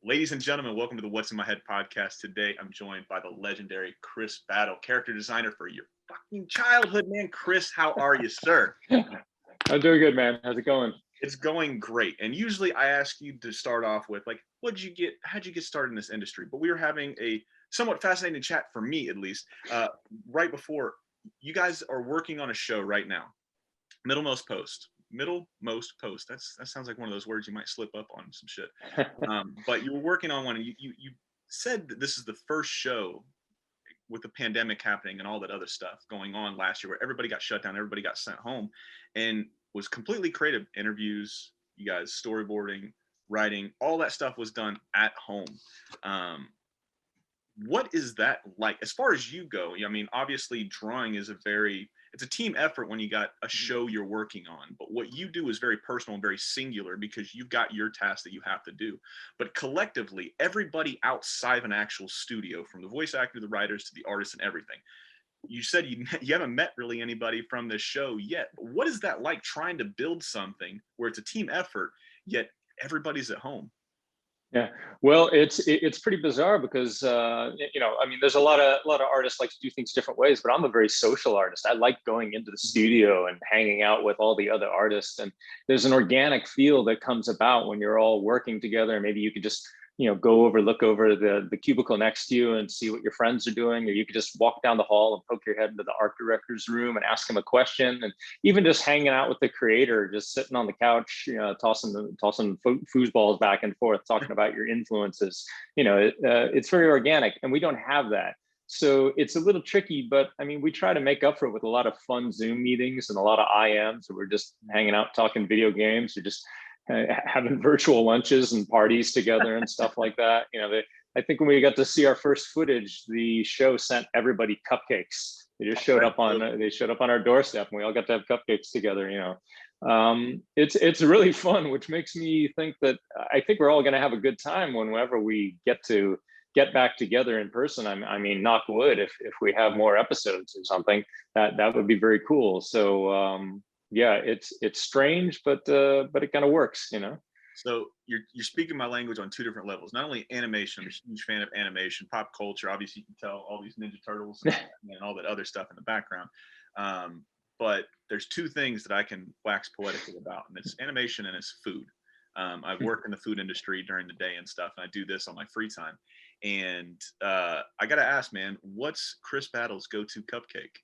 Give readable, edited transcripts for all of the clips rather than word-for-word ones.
Ladies and gentlemen, welcome to the What's in My Head podcast. Today, I'm joined by the legendary Chris Battle, character designer for your fucking childhood, man. Chris, how are you, sir? I'm doing good, man. How's it going? It's going great. And usually I ask you to start off with, like, how'd you get started in this industry? But we were having a somewhat fascinating chat, for me at least, right before. You guys are working on a show right now, MiddleMost Post. MiddleMost Post. That sounds like one of those words you might slip up on some shit. But you were working on one, and you said that this is the first show with the pandemic happening and all that other stuff going on last year, where everybody got shut down, everybody got sent home, and was completely creative. Interviews, you guys storyboarding, writing, all that stuff was done at home. What is that like as far as you go? I mean, obviously drawing is it's a team effort when you got a show you're working on, but what you do is very personal and very singular because you've got your task that you have to do. But collectively, everybody outside of an actual studio, from the voice actor, the writers, to the artists and everything, you said you haven't met really anybody from this show yet. What is that like, trying to build something where it's a team effort, yet everybody's at home? Yeah, well, it's pretty bizarre because there's a lot of artists like to do things different ways, but I'm a very social artist. I like going into the studio and hanging out with all the other artists, and there's an organic feel that comes about when you're all working together. Maybe you could just look over the cubicle next to you and see what your friends are doing, or you could just walk down the hall and poke your head into the art director's room and ask him a question, and even just hanging out with the creator, just sitting on the couch, tossing foosballs back and forth, talking about your influences. It's very organic, and we don't have that. So it's a little tricky, but I mean, we try to make up for it with a lot of fun Zoom meetings and a lot of IMs. So we're just hanging out, talking video games, or just having virtual lunches and parties together and stuff like that. I think when we got to see our first footage, the show sent everybody cupcakes. They just showed up on our doorstep, and we all got to have cupcakes together. It's really fun, which makes me think that I think we're all going to have a good time whenever we get back together in person. I mean, knock wood, if we have more episodes or something, that would be very cool. So yeah, it's strange, but it kind of works, So you're speaking my language on two different levels. Not only animation, I'm a huge fan of animation, pop culture. Obviously, you can tell all these Ninja Turtles and all that other stuff in the background. But there's two things that I can wax poetically about, and it's animation and it's food. I've worked in the food industry during the day and stuff, and I do this on my free time. And I got to ask, man, what's Chris Battle's go-to cupcake?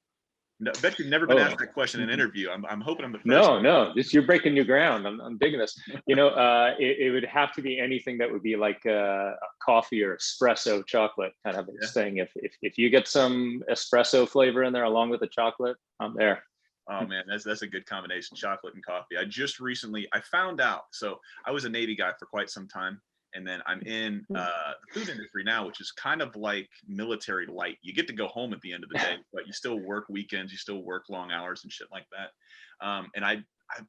No, I bet you've never been asked that question in an interview. I'm hoping I'm the first. No, you're breaking new ground. I'm digging this. It would have to be anything that would be like a coffee or espresso chocolate kind of thing. If you get some espresso flavor in there along with the chocolate, I'm there. Oh man, that's a good combination, chocolate and coffee. I found out. So I was a Navy guy for quite some time. And then I'm in the food industry now, which is kind of like military light. You get to go home at the end of the day, but you still work weekends, you still work long hours and shit like that. And I've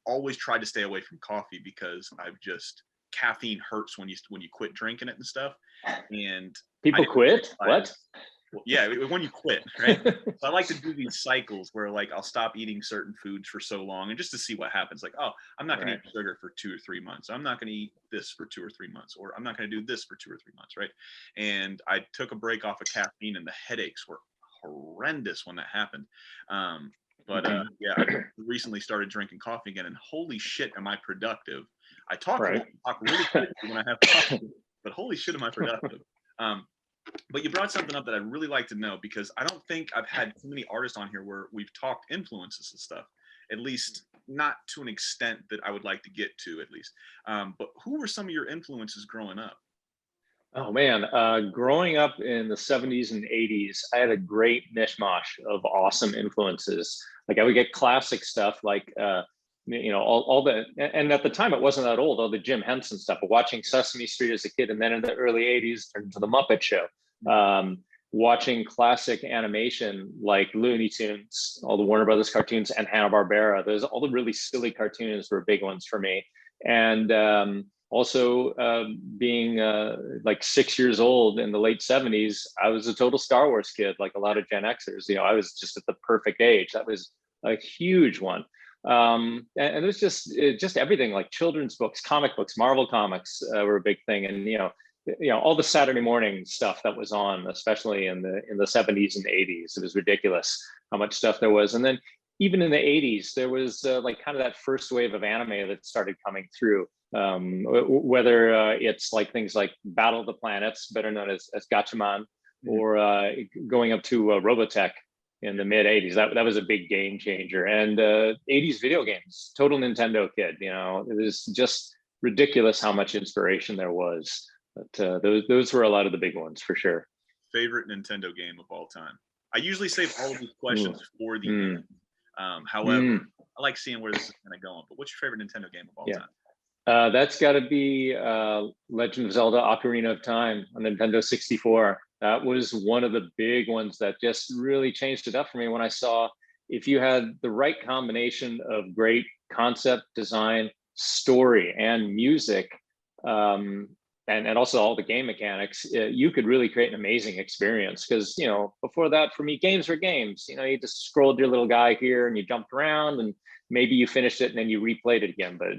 always tried to stay away from coffee because caffeine hurts when you quit drinking it and stuff. And people quit? What? Well, yeah, when you quit, right? So I like to do these cycles where, like, I'll stop eating certain foods for so long, and just to see what happens. Like, oh, I'm not going to eat sugar for 2 or 3 months. I'm not going to eat this for 2 or 3 months, or I'm not going to do this for 2 or 3 months, right? And I took a break off of caffeine, and the headaches were horrendous when that happened. Yeah, I recently started drinking coffee again, and holy shit, am I productive? I talk really quickly when I have coffee, but holy shit, am I productive? But you brought something up that I'd really like to know, because I don't think I've had too many artists on here where we've talked influences and stuff, at least not to an extent that I would like to get to, at least. But who were some of your influences growing up? Oh man, growing up in the 70s and 80s, I had a great mishmash of awesome influences. Like I would get classic stuff like, all the, and at the time it wasn't that old, all the Jim Henson stuff, but watching Sesame Street as a kid, and then in the early 80s turned into the Muppet Show. Watching classic animation like Looney Tunes, all the Warner Brothers cartoons, and Hanna-Barbera. There's all the really silly cartoons were big ones for me. And also being like 6 years old in the late 70s, I was a total Star Wars kid, like a lot of Gen Xers. I was just at the perfect age. That was a huge one. And it was just everything, like children's books, comic books, Marvel comics were a big thing. And all the Saturday morning stuff that was on, especially in the 70s and 80s. It was ridiculous how much stuff there was. And then even in the 80s, there was like kind of that first wave of anime that started coming through. Whether it's like things like Battle of the Planets, better known as Gatchaman, or going up to Robotech in the mid 80s. That was a big game changer. And 80s video games, total Nintendo kid. It was just ridiculous how much inspiration there was. But those were a lot of the big ones for sure. Favorite Nintendo game of all time? I usually save all of these questions for the end. However, I like seeing where this is kind of going. But what's your favorite Nintendo game of all time? That's got to be Legend of Zelda: Ocarina of Time on Nintendo 64. That was one of the big ones that just really changed it up for me when I saw if you had the right combination of great concept design, story, and music, and also all the game mechanics, you could really create an amazing experience. Because before that, for me, games were games. You just scrolled your little guy here and you jumped around, and maybe you finished it and then you replayed it again. But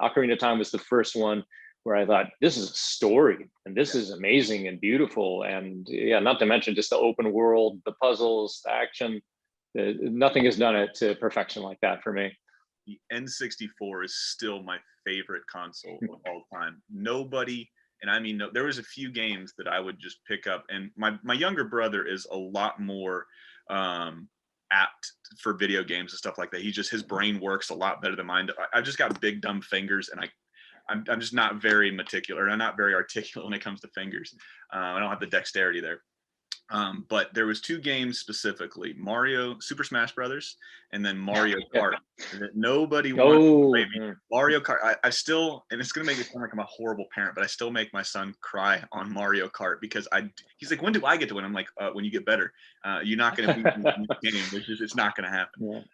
Ocarina of Time was the first one where I thought, this is a story and this is amazing and beautiful. And not to mention just the open world, the puzzles, the action. Nothing has done it to perfection like that for me. The N64 is still my favorite console of all time. Nobody, and I mean, there was a few games that I would just pick up, and my younger brother is a lot more apt for video games and stuff like that. His brain works a lot better than mine. I've just got big dumb fingers, and I'm just not very meticulous. I'm not very articulate when it comes to fingers. I don't have the dexterity there. But there was two games specifically: Super Smash Brothers, and then Mario Kart. That nobody wanted to play me. Mario Kart. I still, and it's gonna make it sound like I'm a horrible parent, but I still make my son cry on Mario Kart because he's like, when do I get to win? I'm like, when you get better. You're not gonna beat me in this game. It's not gonna happen.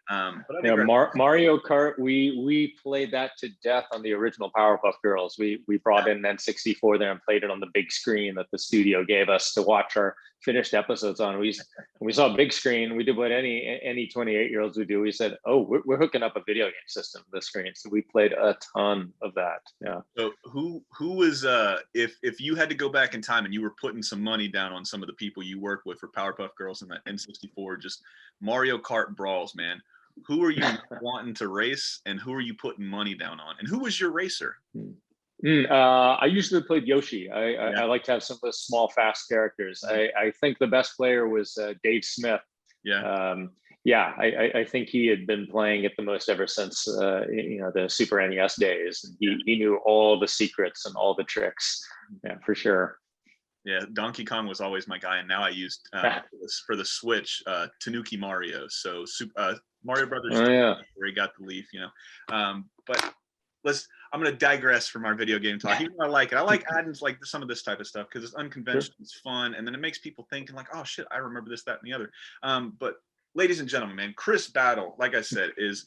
Mario Kart. We played that to death on the original Powerpuff Girls. We brought in N64 there and played it on the big screen that the studio gave us to watch our finished episodes on. We saw a big screen. We did what any 28-year-olds would do. We said, oh, we're hooking up a video game system to the screen. So we played a ton of that. Yeah. So who was if you had to go back in time and you were putting some money down on some of the people you work with for Powerpuff Girls and that N64, just Mario Kart brawls, man, who are you wanting to race and who are you putting money down on? And who was your racer? I usually played Yoshi. I like to have some of those small, fast characters. I think the best player was Dave Smith. I think he had been playing it the most ever since the Super NES days. He knew all the secrets and all the tricks. Yeah, for sure. Yeah, Donkey Kong was always my guy, and now I used for the Switch Tanuki Mario. So Mario Brothers, where he got the leaf, but. I'm going to digress from our video game talk. Even though I like it. I like adding like some of this type of stuff because it's unconventional, it's fun, and then it makes people think and like, oh shit, I remember this, that, and the other. But ladies and gentlemen, man, Chris Battle, like I said, is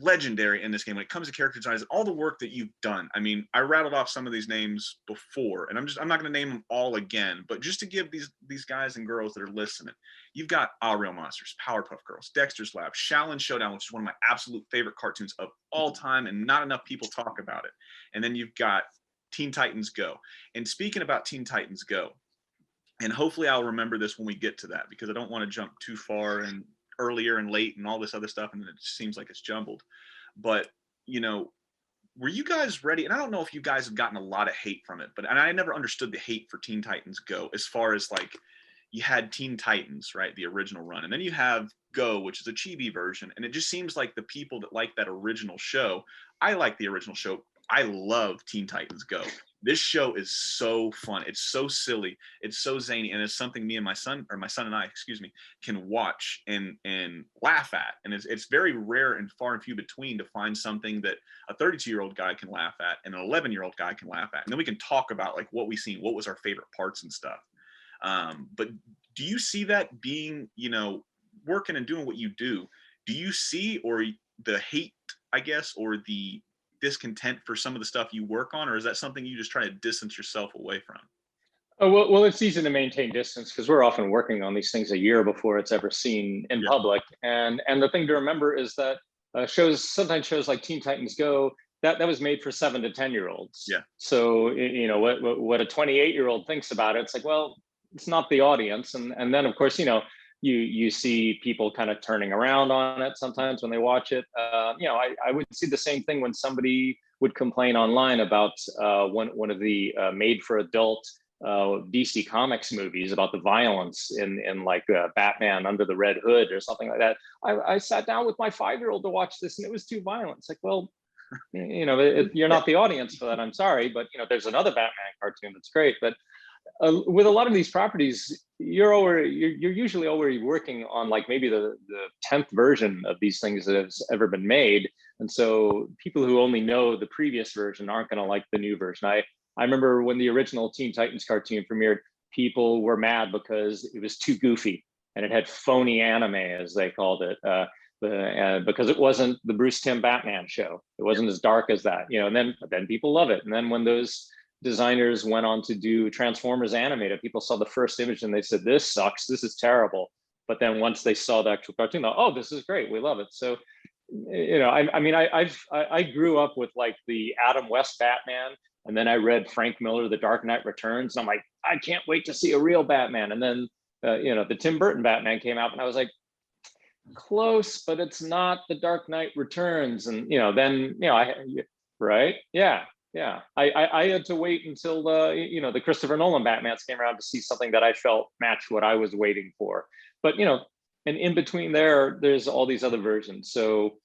legendary in this game when it comes to character designs and all the work that you've done. I mean, I rattled off some of these names before, and I'm not going to name them all again, but just to give these guys and girls that are listening, you've got Ahh Real Monsters, Powerpuff Girls, Dexter's Lab, Xiaolin Showdown, which is one of my absolute favorite cartoons of all time, and not enough people talk about it. And then you've got Teen Titans Go. And speaking about Teen Titans Go, and hopefully I'll remember this when we get to that because I don't want to jump too far and earlier and late and all this other stuff, and then it seems like it's jumbled. But were you guys ready? And I don't know if you guys have gotten a lot of hate from it, and I never understood the hate for Teen Titans Go, as far as like you had Teen Titans, right, the original run, and then you have Go, which is a chibi version, and it just seems like the people that like that original show, I like the original show. I love Teen Titans Go. This show is so fun. It's so silly. It's so zany, and it's something my son and I, can watch and laugh at. And it's very rare and far and few between to find something that a 32-year-old guy can laugh at and an 11-year-old guy can laugh at. And then we can talk about like what we seen, what was our favorite parts and stuff. But do you see that being, working and doing what you do? Do you see or the hate, I guess, or the discontent for some of the stuff you work on, or is that something you just try to distance yourself away from? Oh, well, it's easy to maintain distance because we're often working on these things a year before it's ever seen in public. And the thing to remember is that shows like Teen Titans Go, that was made for 7 to 10-year-olds. Yeah. So you know what a 28-year-old thinks about it. It's like, well, it's not the audience. And then of course, you know, you see people kind of turning around on it sometimes when they watch it. You know, I would see the same thing when somebody would complain online about one of the made for adult DC Comics movies about the violence in like Batman Under the Red Hood or something like that. I sat down with my 5-year-old to watch this, and it was too violent. It's like, well, you know, you're not the audience for that. I'm sorry, but you know, there's another Batman cartoon that's great. But with a lot of these properties, you're usually already working on like maybe the 10th version of these things that has ever been made, and so people who only know the previous version aren't going to like the new version. I remember when the original Teen Titans cartoon premiered, people were mad because it was too goofy and it had phony anime, as they called it, because it wasn't the Bruce Timm Batman show. It wasn't as dark as that, you know. And then people love it. And then when those designers went on to do Transformers animated, people saw the first image and they said, "This sucks. This is terrible." But then once they saw the actual cartoon, they're, "Oh, this is great. We love it." So, you know, I mean, I grew up with like the Adam West Batman. And then I read Frank Miller, The Dark Knight Returns. And I'm like, I can't wait to see a real Batman. And then, you know, the Tim Burton Batman came out, and I was like, close, but it's not The Dark Knight Returns. And, you know, then, you know, right? Yeah. I had to wait until you know, the Christopher Nolan Batmans came around to see something that I felt matched what I was waiting for. But, you know, and in between there's all these other versions. So,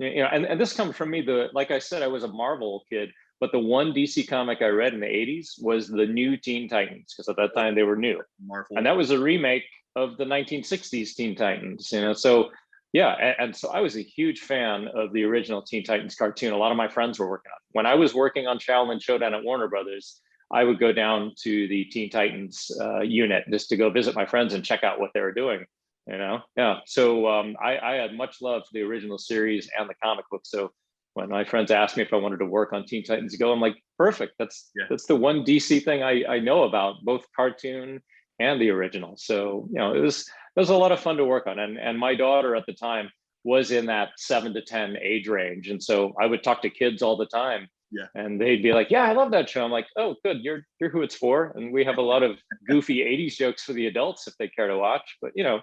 you know, and this comes from me. Like I said, I was a Marvel kid. But the one DC comic I read in the 80s was the new Teen Titans, because at that time they were new. Marvel. And that was a remake of the 1960s Teen Titans, you know. So yeah, and so I was a huge fan of the original Teen Titans cartoon. A lot of my friends were working on it. When I was working on Xiaolin Showdown at Warner Brothers, I would go down to the Teen Titans unit just to go visit my friends and check out what they were doing, you know. Yeah, so I had much love for the original series and the comic book. So when my friends asked me if I wanted to work on Teen Titans Go, I'm like, perfect. That's the one DC thing I know about, both cartoon and the original. So, you know, it was a lot of fun to work on. And my daughter at the time was in that 7 to 10 age range. And so I would talk to kids all the time. Yeah. And they'd be like, "Yeah, I love that show." I'm like, "Oh, good. You're who it's for." And we have a lot of goofy 80s jokes for the adults if they care to watch. But, you know,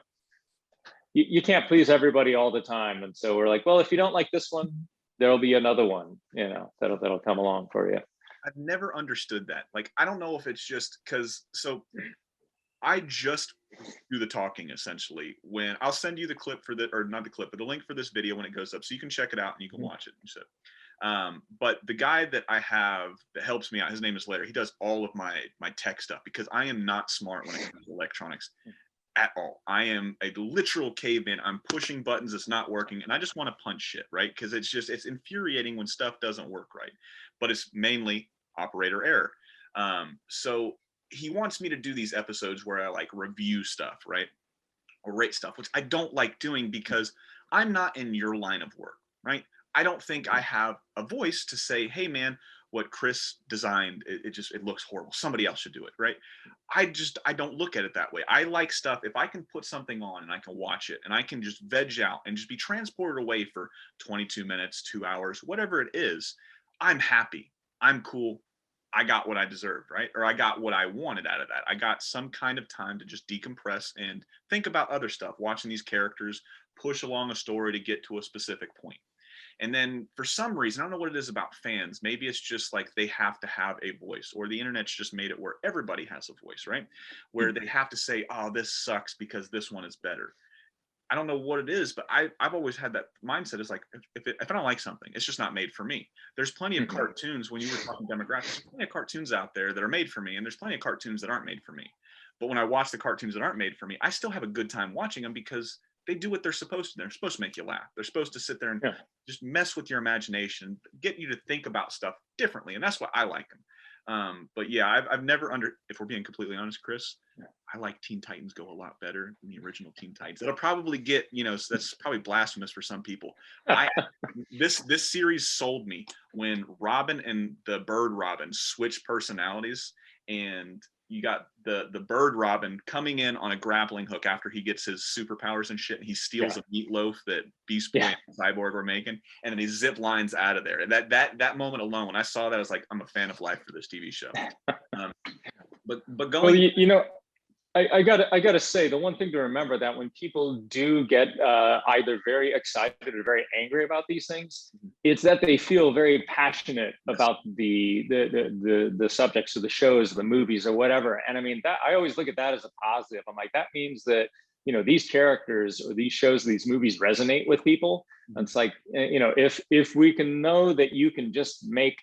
you can't please everybody all the time. And so we're like, well, if you don't like this one, there'll be another one, you know, that'll come along for you. I've never understood that. Like, I don't know if it's just because, so I just do the talking essentially when I'll send you the clip for the, or not the clip, but the link for this video when it goes up, so you can check it out and you can watch it. So, but the guy that I have that helps me out, his name is Larry. He does all of my tech stuff because I am not smart when it comes to electronics at all. I am a literal caveman. I'm pushing buttons, it's not working, and I just want to punch shit, right? Because it's infuriating when stuff doesn't work right. But it's mainly operator error. So he wants me to do these episodes where I like review stuff, right? Or rate stuff, which I don't like doing because I'm not in your line of work, right? I don't think I have a voice to say, "Hey man, what Chris designed, it looks horrible. Somebody else should do it," right? I don't look at it that way. I like stuff, if I can put something on and I can watch it and I can just veg out and just be transported away for 22 minutes, 2 hours, whatever it is, I'm happy. I'm cool. I got what I deserved, right? Or I got what I wanted out of that. I got some kind of time to just decompress and think about other stuff, watching these characters push along a story to get to a specific point. And then for some reason, I don't know what it is about fans. Maybe it's just like they have to have a voice, or the internet's just made it where everybody has a voice, right? Where they have to say, "Oh, this sucks because this one is better." I don't know what it is, but I've always had that mindset. Is like, if I don't like something, it's just not made for me. There's plenty of cartoons, when you were talking demographics, there's plenty of cartoons out there that are made for me, and there's plenty of cartoons that aren't made for me. But when I watch the cartoons that aren't made for me, I still have a good time watching them because they do what they're supposed to. They're supposed to make you laugh. They're supposed to sit there and just mess with your imagination, get you to think about stuff differently. And that's why I like them. But yeah, I've never if we're being completely honest, Chris, I like Teen Titans Go a lot better than the original Teen Titans. That'll probably get, you know, that's probably blasphemous for some people. This series sold me when Robin and the Bird Robin switched personalities, and you got the bird Robin coming in on a grappling hook after he gets his superpowers and shit, and he steals a meatloaf that Beast Boy and Cyborg were making, and then he zip lines out of there. And that moment alone, when I saw that, I was like, I'm a fan of life for this TV show. But going, well, you know, I gotta say, the one thing to remember, that when people do get either very excited or very angry about these things, it's that they feel very passionate about the subjects of the shows, the movies, or whatever. And I mean, that I always look at that as a positive. I'm like, that means that, you know, these characters or these shows, these movies resonate with people. And it's like, you know, if we can know that you can make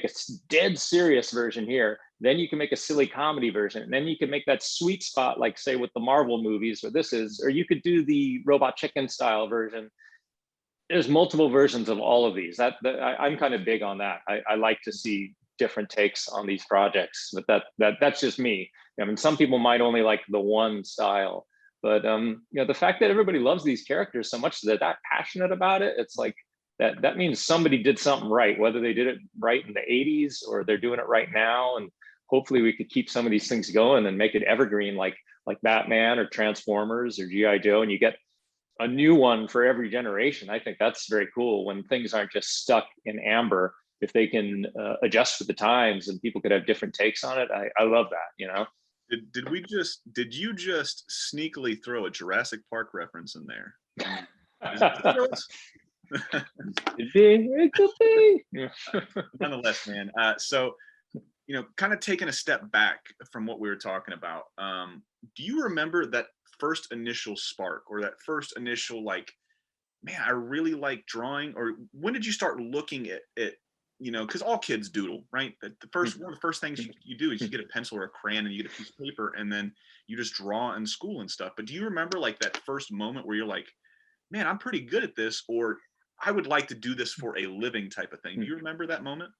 a dead serious version here, then you can make a silly comedy version, and then you can make that sweet spot, like say with the Marvel movies, or you could do the Robot Chicken style version. There's multiple versions of all of these. I'm kind of big on that. I like to see different takes on these projects, but that's just me. I mean, some people might only like the one style, but you know, the fact that everybody loves these characters so much that they're passionate about it, it's like, that means somebody did something right, whether they did it right in the 80s or they're doing it right now. And hopefully we could keep some of these things going and make it evergreen, like Batman or Transformers or G.I. Joe, and you get a new one for every generation. I think that's very cool when things aren't just stuck in amber. If they can adjust with the times and people could have different takes on it, I love that, you know. Did you just sneakily throw a Jurassic Park reference in there? Nonetheless, man. So, you know, kind of taking a step back from what we were talking about, do you remember that first initial spark, or that first initial, like, man, I really like drawing? Or when did you start looking at you know, because all kids doodle, right? One of the first things you do is you get a pencil or a crayon and you get a piece of paper, and then you just draw in school and stuff. But do you remember like that first moment where you're like, man, I'm pretty good at this, or I would like to do this for a living type of thing? Do you remember that moment?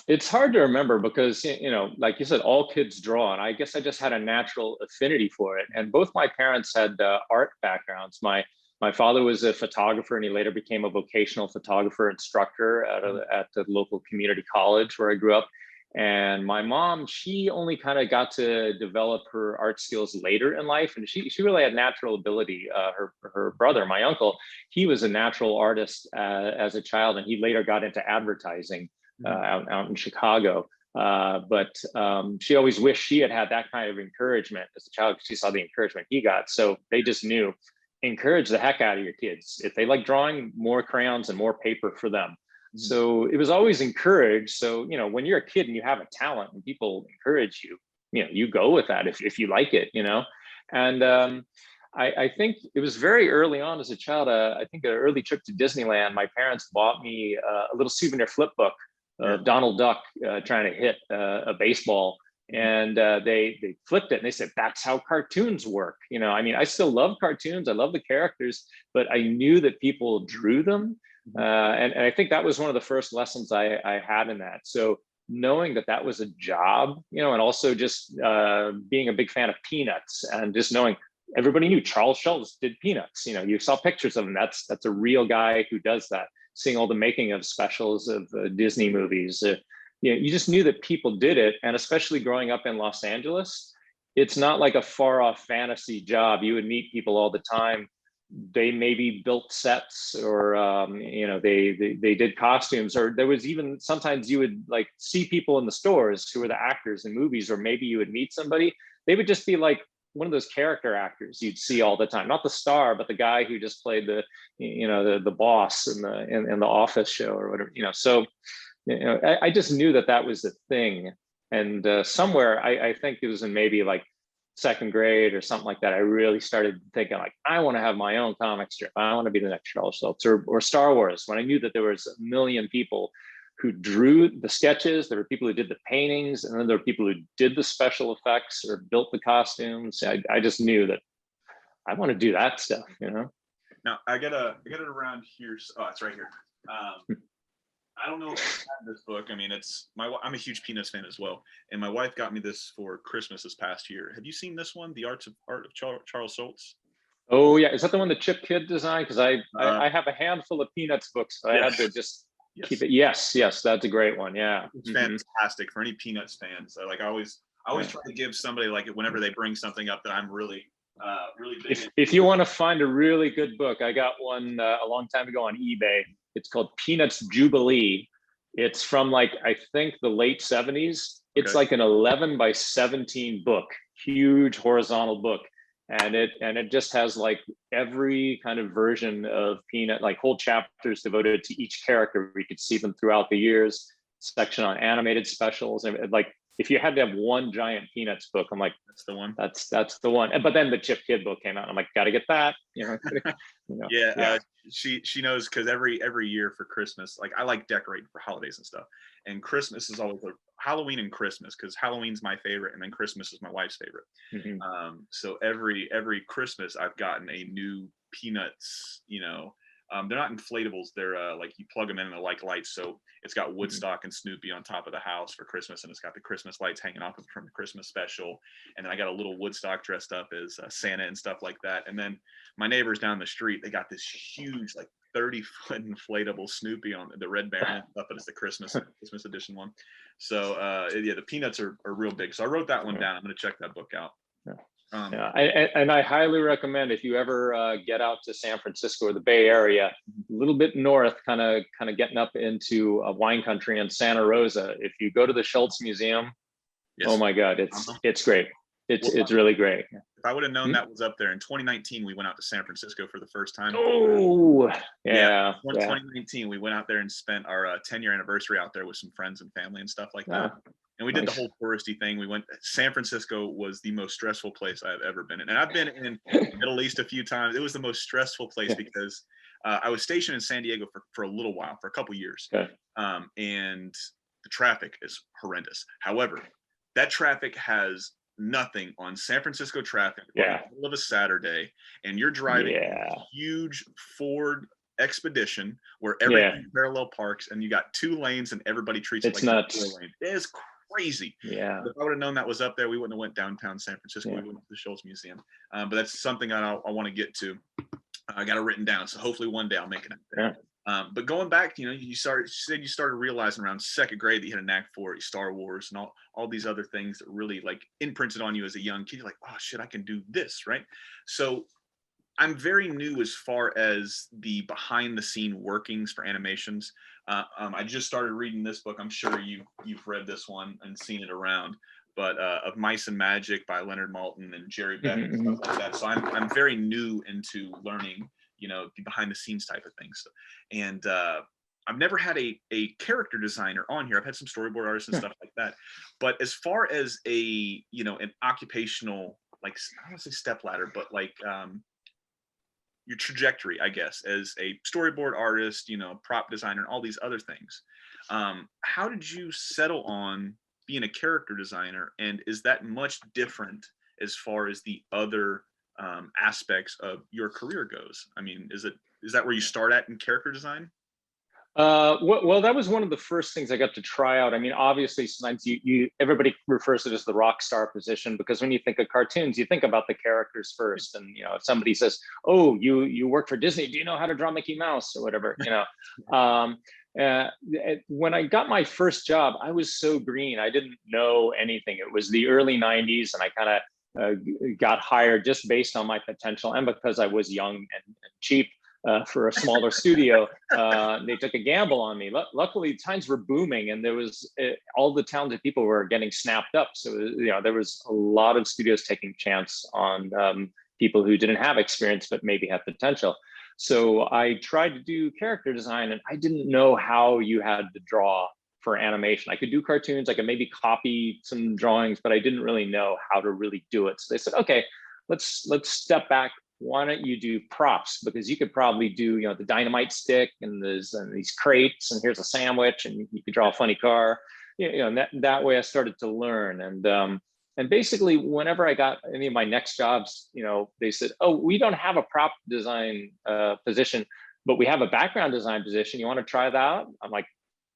It's hard to remember because, you know, like you said, all kids draw, and I guess I just had a natural affinity for it. And both my parents had art backgrounds. My father was a photographer, and he later became a vocational photographer instructor at the local community college where I grew up. And my mom, she only kind of got to develop her art skills later in life, and she really had natural ability. Her brother, my uncle, he was a natural artist as a child, and he later got into advertising out in Chicago. But she always wished she had that kind of encouragement as a child, because she saw the encouragement he got. So they just knew, encourage the heck out of your kids. If they like drawing, more crayons and more paper for them. So it was always encouraged. So, you know, when you're a kid and you have a talent and people encourage you, you know, you go with that if you like it, you know. And I think it was very early on as a child. I think an early trip to Disneyland, my parents bought me a little souvenir flip book of Donald Duck trying to hit a baseball. And they flipped it and they said, that's how cartoons work. You know, I mean, I still love cartoons. I love the characters, but I knew that people drew them. And I think that was one of the first lessons I had in that. So knowing that was a job, you know, and also just being a big fan of Peanuts, and just knowing everybody knew Charles Schulz did Peanuts. You know, you saw pictures of him. That's a real guy who does that. Seeing all the making of specials of Disney movies. You know, you just knew that people did it. And especially growing up in Los Angeles, it's not like a far off fantasy job. You would meet people all the time. They maybe built sets, or you know, they did costumes, or there was even sometimes you would like see people in the stores who were the actors in movies, or maybe you would meet somebody. They would just be like one of those character actors you'd see all the time, not the star, but the guy who just played the boss in the Office show or whatever, you know. So, you know, I just knew that was the thing. And somewhere I think it was in maybe like second grade or something like that, I really started thinking like, I want to have my own comic strip. I want to be the next Charles Schulz, or Star Wars. When I knew that there was a million people who drew the sketches, there were people who did the paintings, and then there were people who did the special effects or built the costumes. I just knew that I want to do that stuff, you know. Now I got it around here. Oh, it's right here. I don't know if I have this book. I mean, I'm a huge Peanuts fan as well, and my wife got me this for Christmas this past year. Have you seen this one, The Art of Charles Schulz? Oh yeah, is that the one that Chip Kidd designed? Because I have a handful of Peanuts books, so I had to just keep it. Yes, that's a great one. Yeah, it's fantastic for any Peanuts fans. I always I always try to give somebody, like, whenever they bring something up that I'm really big into. If you want to find a really good book, I got one a long time ago on eBay. It's called Peanuts Jubilee. It's from, like, I think the late 70s. It's like an 11 by 17 book, huge horizontal book. And it just has like every kind of version of Peanut, like whole chapters devoted to each character. We could see them throughout the years. Section on animated specials, and like if you had to have one giant Peanuts book, I'm like, that's the one. That's the one. But then the Chip Kid book came out. I'm like, gotta get that. Yeah. She knows, because every year for Christmas, like, I like decorating for holidays and stuff, and Christmas is always Halloween and Christmas, because Halloween's my favorite, and then Christmas is my wife's favorite. So every Christmas I've gotten a new Peanuts. They're not inflatables. They're like, you plug them in and they're like lights. So it's got Woodstock and Snoopy on top of the house for Christmas, and it's got the Christmas lights hanging off from the Christmas special. And then I got a little Woodstock dressed up as Santa and stuff like that. And then my neighbors down the street, they got this huge, like 30-foot inflatable Snoopy on the Red Baron and stuff, but it's the Christmas edition one. So yeah, the Peanuts are real big. So I wrote that one down. I'm going to check that book out. And I highly recommend, if you ever get out to San Francisco or the Bay Area, a little bit north, kind of getting up into wine country in Santa Rosa. If you go to the Schulz Museum, oh my God, it's great. It's really great. If I would have known that was up there in 2019, we went out to San Francisco for the first time. Oh, yeah. 2019, we went out there and spent our 10-year anniversary out there with some friends and family and stuff like that. And we did the whole touristy thing. We went. San Francisco was the most stressful place I've ever been in, and I've been in the Middle East a few times. It was the most stressful place because I was stationed in San Diego for a little while, for a couple years, and the traffic is horrendous. However, that traffic has nothing on San Francisco traffic in the middle of a Saturday, and you're driving a huge Ford Expedition where everything parallel parks, and you got 2 lanes, and everybody treats it like nuts. 4 lane. It is crazy. Yeah. If I would have known that was up there, we wouldn't have went downtown San Francisco. We went to the Schulz Museum. But that's something I want to get to. I got it written down, so hopefully one day I'll make it up there. But going back, you started realizing around 2nd grade that you had a knack for Star Wars and all these other things that really like imprinted on you as a young kid. You're like, oh shit, I can do this, right? So I'm very new as far as the behind the scene workings for animations. I just started reading this book. I'm sure you've read this one and seen it around, but of Mice and Magic by Leonard Maltin and Jerry Beck and stuff like that. So I'm very new into learning, the behind the scenes type of things. And I've never had a character designer on here. I've had some storyboard artists and stuff like that. But as far as an occupational, like, I don't want to say stepladder, but like your trajectory, I guess, as a storyboard artist, prop designer, and all these other things. How did you settle on being a character designer? And is that much different as far as the other aspects of your career goes? I mean, is that where you start at in character design? Well, that was one of the first things I got to try out. I mean, obviously, sometimes everybody refers to it as the rock star position, because when you think of cartoons, you think about the characters first. And if somebody says, "Oh, you work for Disney, do you know how to draw Mickey Mouse?" or whatever, when I got my first job, I was so green. I didn't know anything. It was the early '90s, and I kind of got hired just based on my potential and because I was young and cheap. For a smaller studio, they took a gamble on me. Luckily, times were booming, and there was all the talented people were getting snapped up. So there was a lot of studios taking chance on people who didn't have experience but maybe had potential. So I tried to do character design, and I didn't know how you had to draw for animation. I could do cartoons, I could maybe copy some drawings, but I didn't really know how to really do it. So they said, okay, let's step back. Why don't you do props? Because you could probably do, the dynamite stick and these crates, and here's a sandwich, and you could draw a funny car. That way I started to learn. And basically, whenever I got any of my next jobs, they said, "Oh, we don't have a prop design position, but we have a background design position. You want to try that out?" I'm like,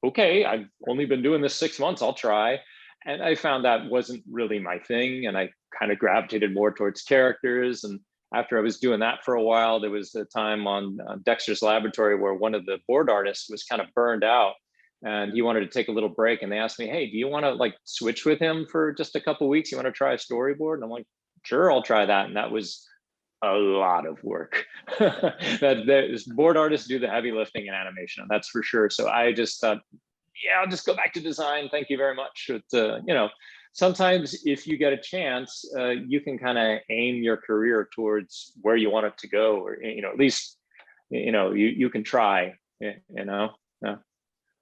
"Okay, I've only been doing this 6 months. I'll try." And I found that wasn't really my thing, and I kind of gravitated more towards characters. And after I was doing that for a while, there was a time on Dexter's Laboratory where one of the board artists was kind of burned out, and he wanted to take a little break. And they asked me, "Hey, do you want to like switch with him for just a couple weeks? You want to try a storyboard?" And I'm like, "Sure, I'll try that." And that was a lot of work. That board artists do the heavy lifting in animation, that's for sure. So I just thought, yeah, I'll just go back to design. Thank you very much. Sometimes if you get a chance, you can kind of aim your career towards where you want it to go, or at least you can try. Yeah.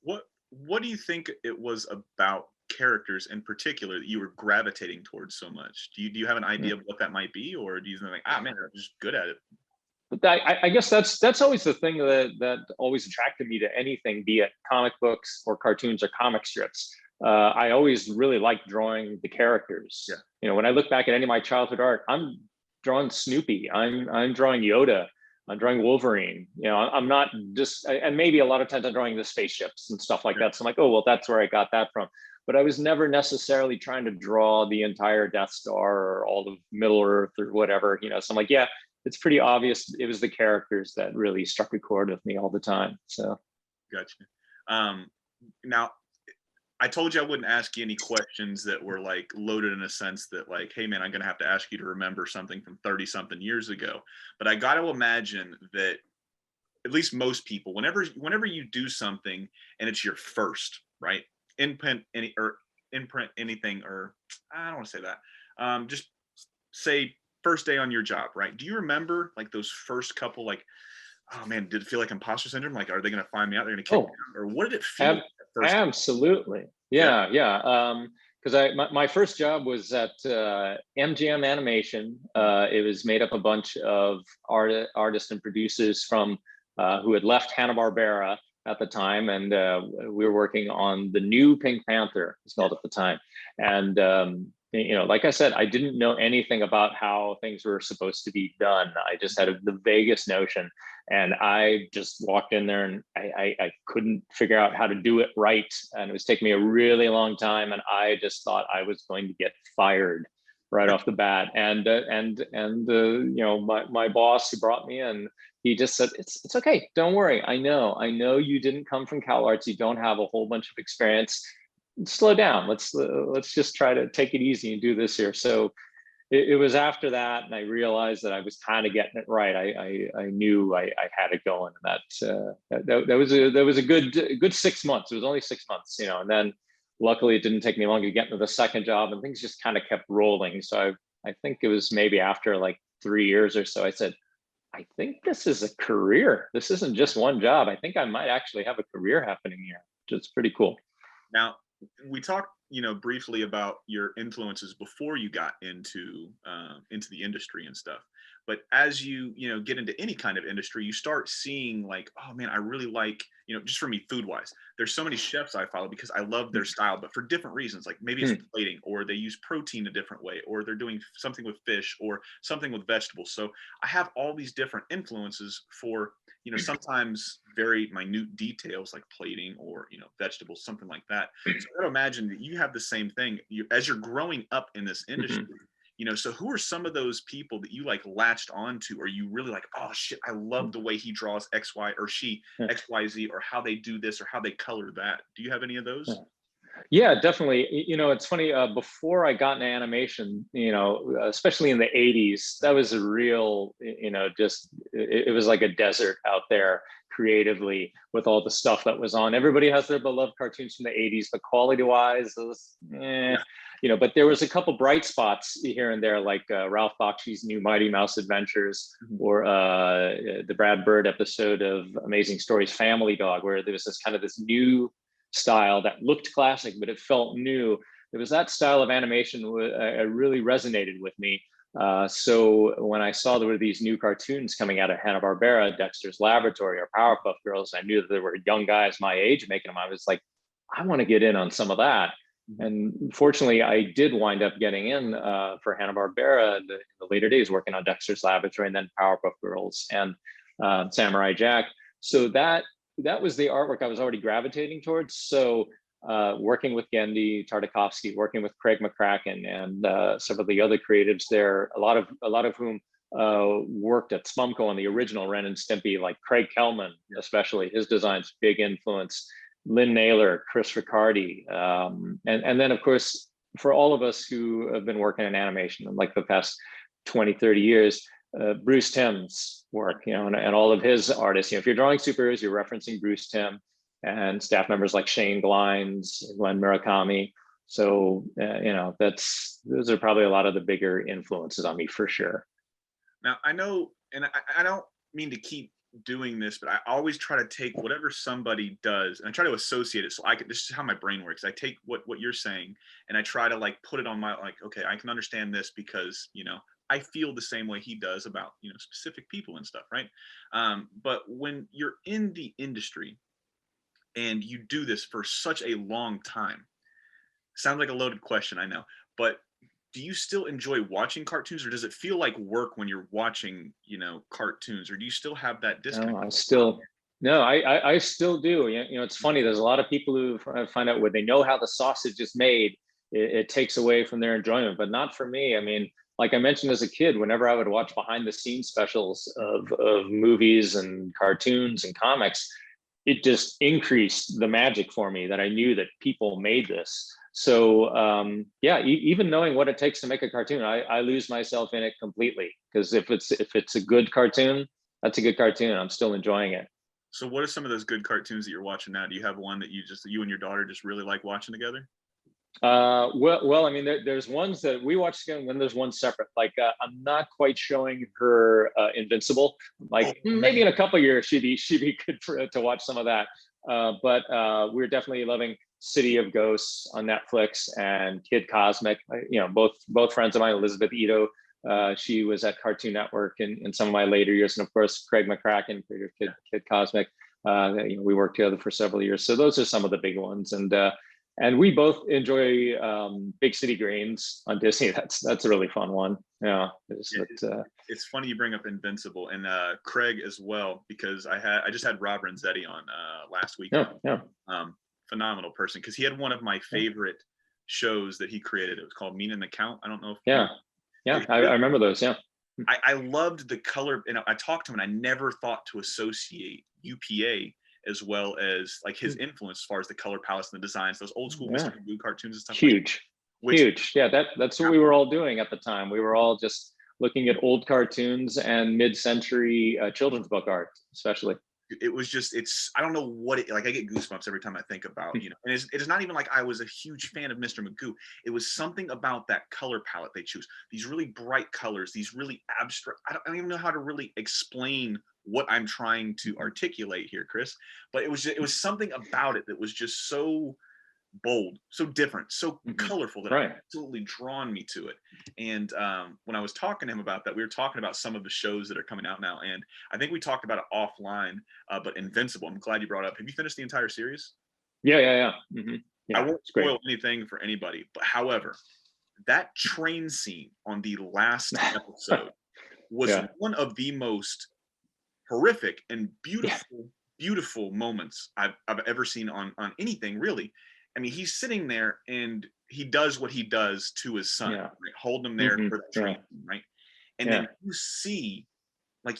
What do you think it was about characters in particular that you were gravitating towards so much? Do you have an idea of what that might be, or do you think like, man, I'm just good at it? But I guess that's always the thing that always attracted me to anything, be it comic books or cartoons or comic strips. I always really liked drawing the characters. Yeah. When I look back at any of my childhood art, I'm drawing Snoopy, I'm drawing Yoda, I'm drawing Wolverine. I'm not just, and maybe a lot of times I'm drawing the spaceships and stuff like that. So I'm like, oh, well, that's where I got that from. But I was never necessarily trying to draw the entire Death Star or all of Middle Earth or whatever. So I'm like, yeah, it's pretty obvious. It was the characters that really struck a chord with me all the time. So, gotcha. Now, I told you I wouldn't ask you any questions that were like loaded in a sense that like, hey man, I'm gonna have to ask you to remember something from 30 something years ago. But I got to imagine that at least most people, whenever you do something and it's your first, right? Imprint anything, or I don't want to say that. Just say first day on your job, right? Do you remember like those first couple, like, oh man, did it feel like imposter syndrome? Like, are they going to find me out? They're going to kick me out? Or what did it feel like at first? Absolutely. Yeah. Because my first job was at MGM Animation. It was made up a bunch of artists and producers from who had left Hanna-Barbera at the time, and we were working on the new Pink Panther, it's called at the time. And like I said, I didn't know anything about how things were supposed to be done. I just had the vaguest notion, and I just walked in there, and I couldn't figure out how to do it right, and it was taking me a really long time, and I just thought I was going to get fired right off the bat. And my boss, who brought me in, he just said, it's okay, don't worry. I know you didn't come from Cal Arts, you don't have a whole bunch of experience. Slow down. Let's just try to take it easy and do this here. So it was after that, and I realized that I was kind of getting it right. I knew I had it going, and that was a good 6 months. It was only 6 months, and then luckily it didn't take me long to get into the second job, and things just kind of kept rolling. So I think it was maybe after like 3 years or so, I said, I think this is a career. This isn't just one job. I think I might actually have a career happening here, which is pretty cool. Now, we talked, briefly about your influences before you got into the industry and stuff. But as you get into any kind of industry, you start seeing like, oh man, I really like, just for me, food wise, there's so many chefs I follow because I love their style, but for different reasons. Like maybe it's plating, or they use protein a different way, or they're doing something with fish or something with vegetables. So I have all these different influences for, sometimes very minute details like plating or, vegetables, something like that. So I gotta imagine that you have the same thing as you're growing up in this industry. So who are some of those people that you like latched onto, or you really like, oh shit, I love the way he draws X, Y, or she X, Y, Z, or how they do this or how they color that? Do you have any of those? Yeah, definitely. It's funny, before I got into animation, especially in the 80s, that was a real, it was like a desert out there creatively with all the stuff that was on. Everybody has their beloved cartoons from the 80s, but quality wise, it was, but there was a couple bright spots here and there, like Ralph Bakshi's new Mighty Mouse Adventures, or the Brad Bird episode of Amazing Stories Family Dog, where there was this new style that looked classic, but it felt new. It was that style of animation that really resonated with me. So when I saw there were these new cartoons coming out of Hanna-Barbera, Dexter's Laboratory or Powerpuff Girls, I knew that there were young guys my age making them. I was like, I want to get in on some of that. And fortunately, I did wind up getting in for Hanna-Barbera in the later days, working on Dexter's Laboratory and then Powerpuff Girls and Samurai Jack. So that was the artwork I was already gravitating towards. So working with Gendy Tartakovsky, working with Craig McCracken and some of the other creatives there, a lot of whom worked at Spumco on the original Ren and Stimpy, like Craig Kellman, especially his designs, big influence. Lynn Naylor, Chris Riccardi, and then of course, for all of us who have been working in animation in like the past 20, 30 years, Bruce Timm's work, and all of his artists. If you're drawing superheroes, you're referencing Bruce Timm and staff members like Shane Glines, Glenn Murakami. So, those are probably a lot of the bigger influences on me for sure. Now, I know, and I don't mean to keep doing this, but I always try to take whatever somebody does and I try to associate it. So this is how my brain works. I take what you're saying and I try to like put it on my, like, okay, I can understand this because, I feel the same way he does about, specific people and stuff. Right. But when you're in the industry and you do this for such a long time, sounds like a loaded question, I know, but do you still enjoy watching cartoons, or does it feel like work when you're watching, cartoons, or do you still have that disconnect? I still do. It's funny. There's a lot of people who find out when they know how the sausage is made, it takes away from their enjoyment, but not for me. I mean, like I mentioned as a kid, whenever I would watch behind the scenes specials of movies and cartoons and comics, it just increased the magic for me that I knew that people made this. So even knowing what it takes to make a cartoon, I lose myself in it completely, because if it's a good cartoon, that's a good cartoon. I'm still enjoying it. So what are some of those good cartoons that you're watching now? Do you have one that you and your daughter just really like watching together? Well, I mean, there's ones that we watch together, and then there's one separate. Like, I'm not quite showing her Invincible. Like, maybe in a couple of years she'd be good to watch some of that. But we're definitely loving City of Ghosts on Netflix and Kid Cosmic. Both friends of mine, Elizabeth Ito, she was at Cartoon Network in some of my later years, and of course Craig McCracken, creator of Kid Cosmic. We worked together for several years, so those are some of the big ones. And we both enjoy Big City Greens on Disney. That's a really fun one. Yeah, it's funny you bring up Invincible and Craig as well, because I just had Rob Renzetti on last week. Yeah. Phenomenal person, because he had one of my favorite shows that he created. It was called Mean and the Count. I don't know if I remember those. Yeah, I loved the color, and I talked to him, and I never thought to associate UPA as well as like his influence as far as the color palettes and the designs, those old school Mr. Magoo cartoons and stuff. Huge. Yeah, that's what we were all doing at the time. We were all just looking at old cartoons and mid-century children's book art, especially. It was just, I don't know what I get goosebumps every time I think about, and it is not even like I was a huge fan of Mr. Magoo. It was something about that color palette they choose. These really bright colors, these really abstract, I don't even know how to really explain what I'm trying to articulate here, Chris, but it was something about it that was just so bold, so different, so colorful that it absolutely drawn me to it. And when I was talking to him about that, we were talking about some of the shows that are coming out now, and I think we talked about it offline, but Invincible, I'm glad you brought up. Have you finished the entire series? Yeah. I won't spoil anything for anybody, but however, that train scene on the last episode was one of the most horrific and beautiful moments I've ever seen on anything, really. I mean, he's sitting there and he does what he does to his son, right? Holding him there for the train, right? And then you see, like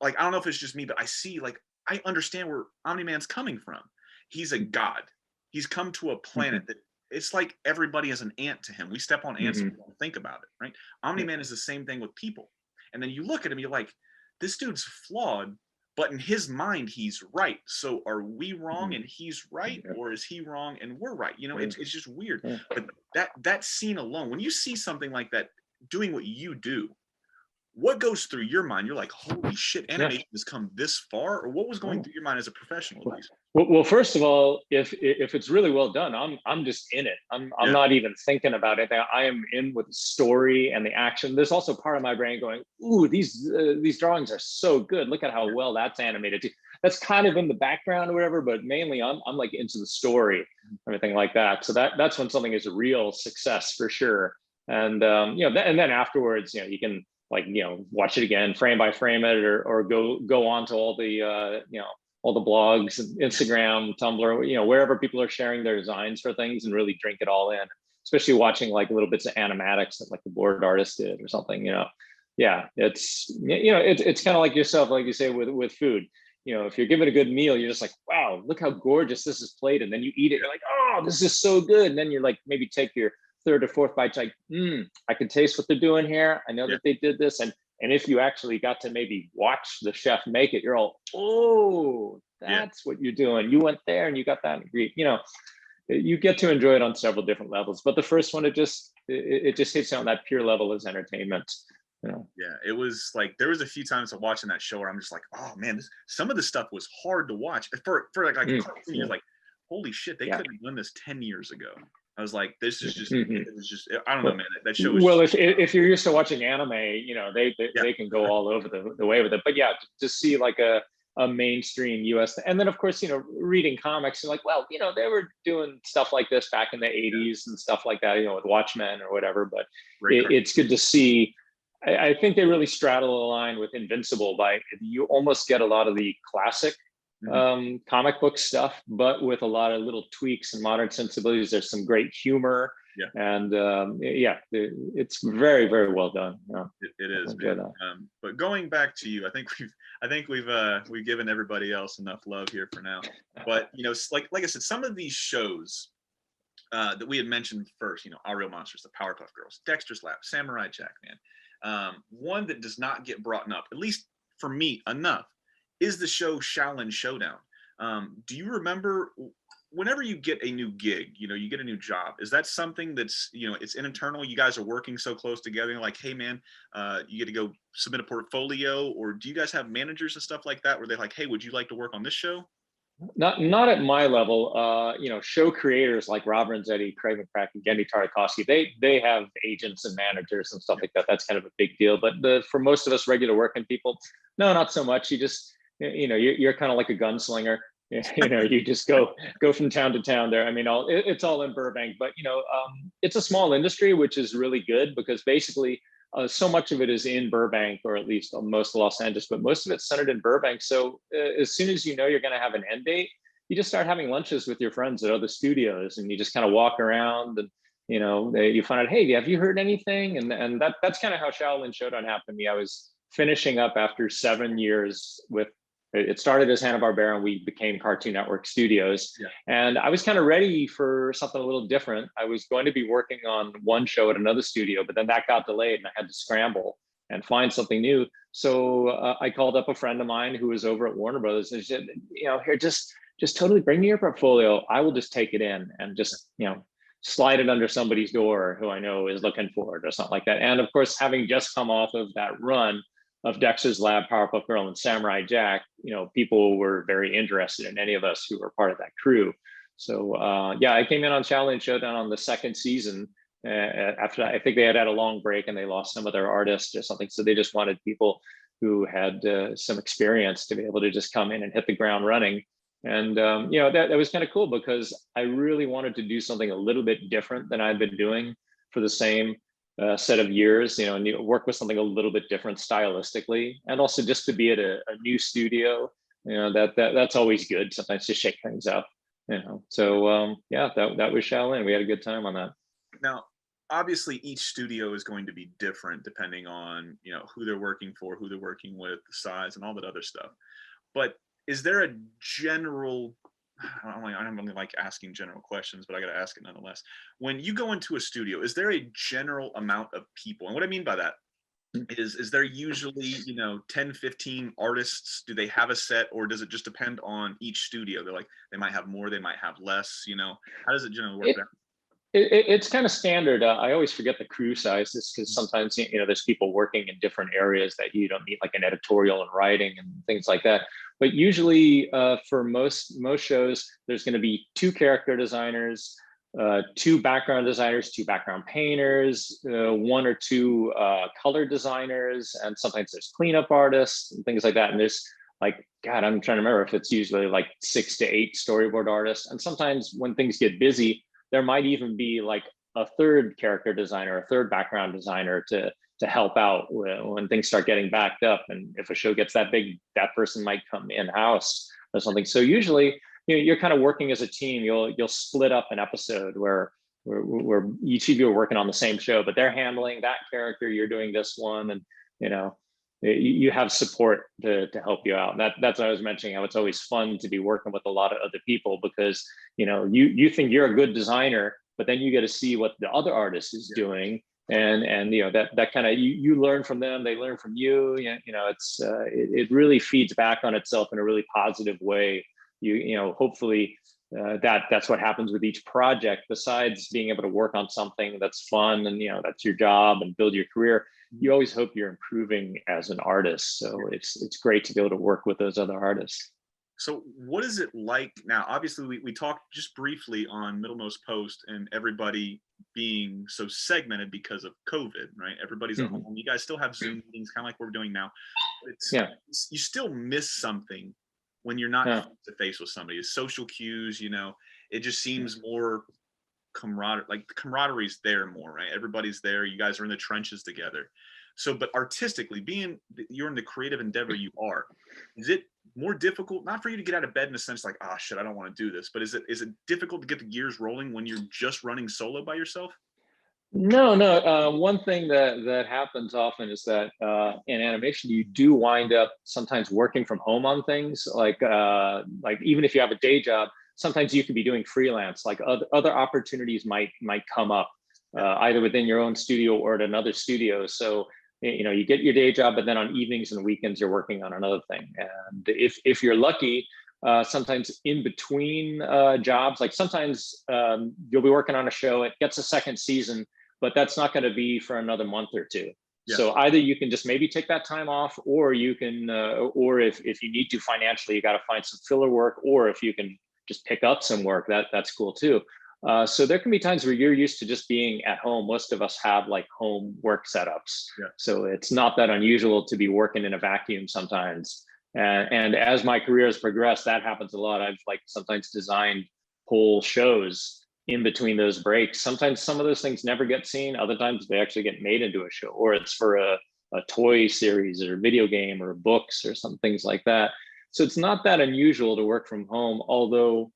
I don't know if it's just me, but I understand where Omni-Man's coming from. He's a god. He's come to a planet that it's like everybody is an ant to him. We step on ants and we don't think about it, right? Omni-Man is the same thing with people. And then you look at him, you're like, this dude's flawed, but in his mind, he's right. So are we wrong and he's right? Or is he wrong and we're right? It's just weird. But that scene alone, when you see something like that doing what you do, what goes through your mind? You're like, holy shit, animation has come this far? Or what was going through your mind as a professional, at least? Well, first of all, if it's really well done, I'm just in it. I'm not even thinking about it. I am in with the story and the action. There's also part of my brain going, ooh, these drawings are so good. Look at how well that's animated. That's kind of in the background or whatever, but mainly I'm like into the story, everything like that. So that's when something is a real success for sure. And and then afterwards, you can watch it again, frame by frame it, or go on to all the all the blogs, Instagram, Tumblr, wherever people are sharing their designs for things, and really drink it all in. Especially watching like little bits of animatics that like the board artist did or something. Yeah, it's it's kind of like yourself, like you say with food. if you're given a good meal, you're just like, wow, look how gorgeous this is played. And then you eat it, you're like, oh, this is so good. And then you're like, maybe take your third or fourth bite, like, I can taste what they're doing here. I know that they did this. And if you actually got to maybe watch the chef make it, you're all, oh, that's what you're doing. You went there and you got that ingredient. You get to enjoy it on several different levels. But the first one, it just hits you on that pure level as entertainment. Yeah, it was like, there was a few times of watching that show where I'm just like, oh man, some of the stuff was hard to watch for like a cartoon. Like, holy shit, they couldn't have done this 10 years ago. I was like, this is just, it was just, I don't know, man. That show was. Well, if you're used to watching anime, they can go all over the way with it. But yeah, to see like a mainstream US, and then of course, reading comics, you're like, well, they were doing stuff like this back in the 80s and stuff like that, with Watchmen or whatever. But it's good to see. I think they really straddle the line with Invincible by you almost get a lot of the classic comic book stuff, but with a lot of little tweaks and modern sensibilities. There's some great humor, and it's very, very well done. It is. But going back to you, I think we've given everybody else enough love here for now. But like I said, some of these shows that we had mentioned first, Ahh Real Monsters, the Powerpuff Girls, Dexter's Lab, Samurai Jack, man. One that does not get brought up, at least for me, enough, is the show Xiaolin Showdown. Do you remember whenever you get a new gig, you get a new job, is that something that's, it's internal, you guys are working so close together, like, hey man, you get to go submit a portfolio, or do you guys have managers and stuff like that where they're like, hey, would you like to work on this show? Not at my level. Show creators like Rob Renzetti, Craig McCracken, and Gendy Tartakovsky, they have agents and managers and stuff like that. That's kind of a big deal. But for most of us regular working people, no, not so much. You just, you're kind of like a gunslinger. You just go from town to town there. I mean, it's all in Burbank, but it's a small industry, which is really good because basically so much of it is in Burbank, or at least most of Los Angeles, but most of it's centered in Burbank. So as soon as you're going to have an end date, you just start having lunches with your friends at other studios, and you just kind of walk around, and you find out, hey, have you heard anything? And that's kind of how Xiaolin Showdown happened to me. I was finishing up after 7 years with. It started as Hanna-Barbera, and we became Cartoon Network Studios. And I was kind of ready for something a little different. I was going to be working on one show at another studio, but then that got delayed and I had to scramble and find something new. So I called up a friend of mine who was over at Warner Brothers and said, here, just totally bring me your portfolio. I will just take it in and just, slide it under somebody's door who I know is looking for it or something like that. And of course, having just come off of that run of Dexter's Lab, Powerpuff Girl, and Samurai Jack, people were very interested in any of us who were part of that crew. So I came in on Xiaolin Showdown on the second season. After that, I think they had a long break and they lost some of their artists or something. So they just wanted people who had some experience to be able to just come in and hit the ground running. And that was kind of cool because I really wanted to do something a little bit different than I'd been doing for the same set of years, and you work with something a little bit different stylistically, and also just to be at a new studio, that's always good. Sometimes to shake things up, So that was Xiaolin. We had a good time on that. Now, obviously, each studio is going to be different depending on who they're working for, who they're working with, the size, and all that other stuff. But is there a general? I don't really like asking general questions, but I got to ask it nonetheless. When you go into a studio, is there a general amount of people? And what I mean by that is there usually, 10, 15 artists? Do they have a set, or does it just depend on each studio? They're like, they might have more, they might have less, how does it generally work there? It's kind of standard. I always forget the crew sizes because sometimes, there's people working in different areas that you don't need, like an editorial and writing and things like that. But usually for most shows, there's going to be 2 character designers, 2 background designers, 2 background painters, 1 or 2 color designers, and sometimes there's cleanup artists and things like that. And there's like, God, I'm trying to remember if it's usually like 6 to 8 storyboard artists. And sometimes when things get busy, there might even be like a 3rd character designer, a 3rd background designer to help out when things start getting backed up. And if a show gets that big, that person might come in-house or something. So usually, you're kind of working as a team. You'll split up an episode where each of you are working on the same show, but they're handling that character, you're doing this one, and you have support to help you out. And that's what I was mentioning, how it's always fun to be working with a lot of other people, because you think you're a good designer, but then you get to see what the other artist is doing, and that kind of, you learn from them, they learn from you. It's it really feeds back on itself in a really positive way. Hopefully that's what happens with each project. Besides being able to work on something that's fun and that's your job and build your career, you always hope you're improving as an artist. So it's great to be able to work with those other artists. So what is it like now? Obviously, we talked just briefly on MiddleMost Post and everybody being so segmented because of COVID, right? Everybody's at home. You guys still have Zoom meetings, kind of like we're doing now. You still miss something when you're not face to face with somebody. It's social cues, it just seems more camaraderie. Like the camaraderie's there more, right? Everybody's there. You guys are in the trenches together. So, but artistically, you're in the creative endeavor you are, is it more difficult, not for you to get out of bed in a sense like, oh shit, I don't want to do this, but is it difficult to get the gears rolling when you're just running solo by yourself? No. One thing that happens often is that in animation, you do wind up sometimes working from home on things. Like even if you have a day job, sometimes you can be doing freelance. Like other opportunities might come up either within your own studio or at another studio. So you get your day job, but then on evenings and weekends you're working on another thing. And if you're lucky, sometimes in between jobs, like sometimes you'll be working on a show, it gets a second season, but that's not going to be for another month or two. So either you can just maybe take that time off, or you can, or if you need to financially, you got to find some filler work, or if you can just pick up some work, that's cool too. So there can be times where you're used to just being at home. Most of us have like home work setups. So it's not that unusual to be working in a vacuum sometimes. And as my career has progressed, that happens a lot. I've like sometimes designed whole shows in between those breaks. Sometimes some of those things never get seen. Other times they actually get made into a show, or it's for a toy series or video game or books or some things like that. So it's not that unusual to work from home, although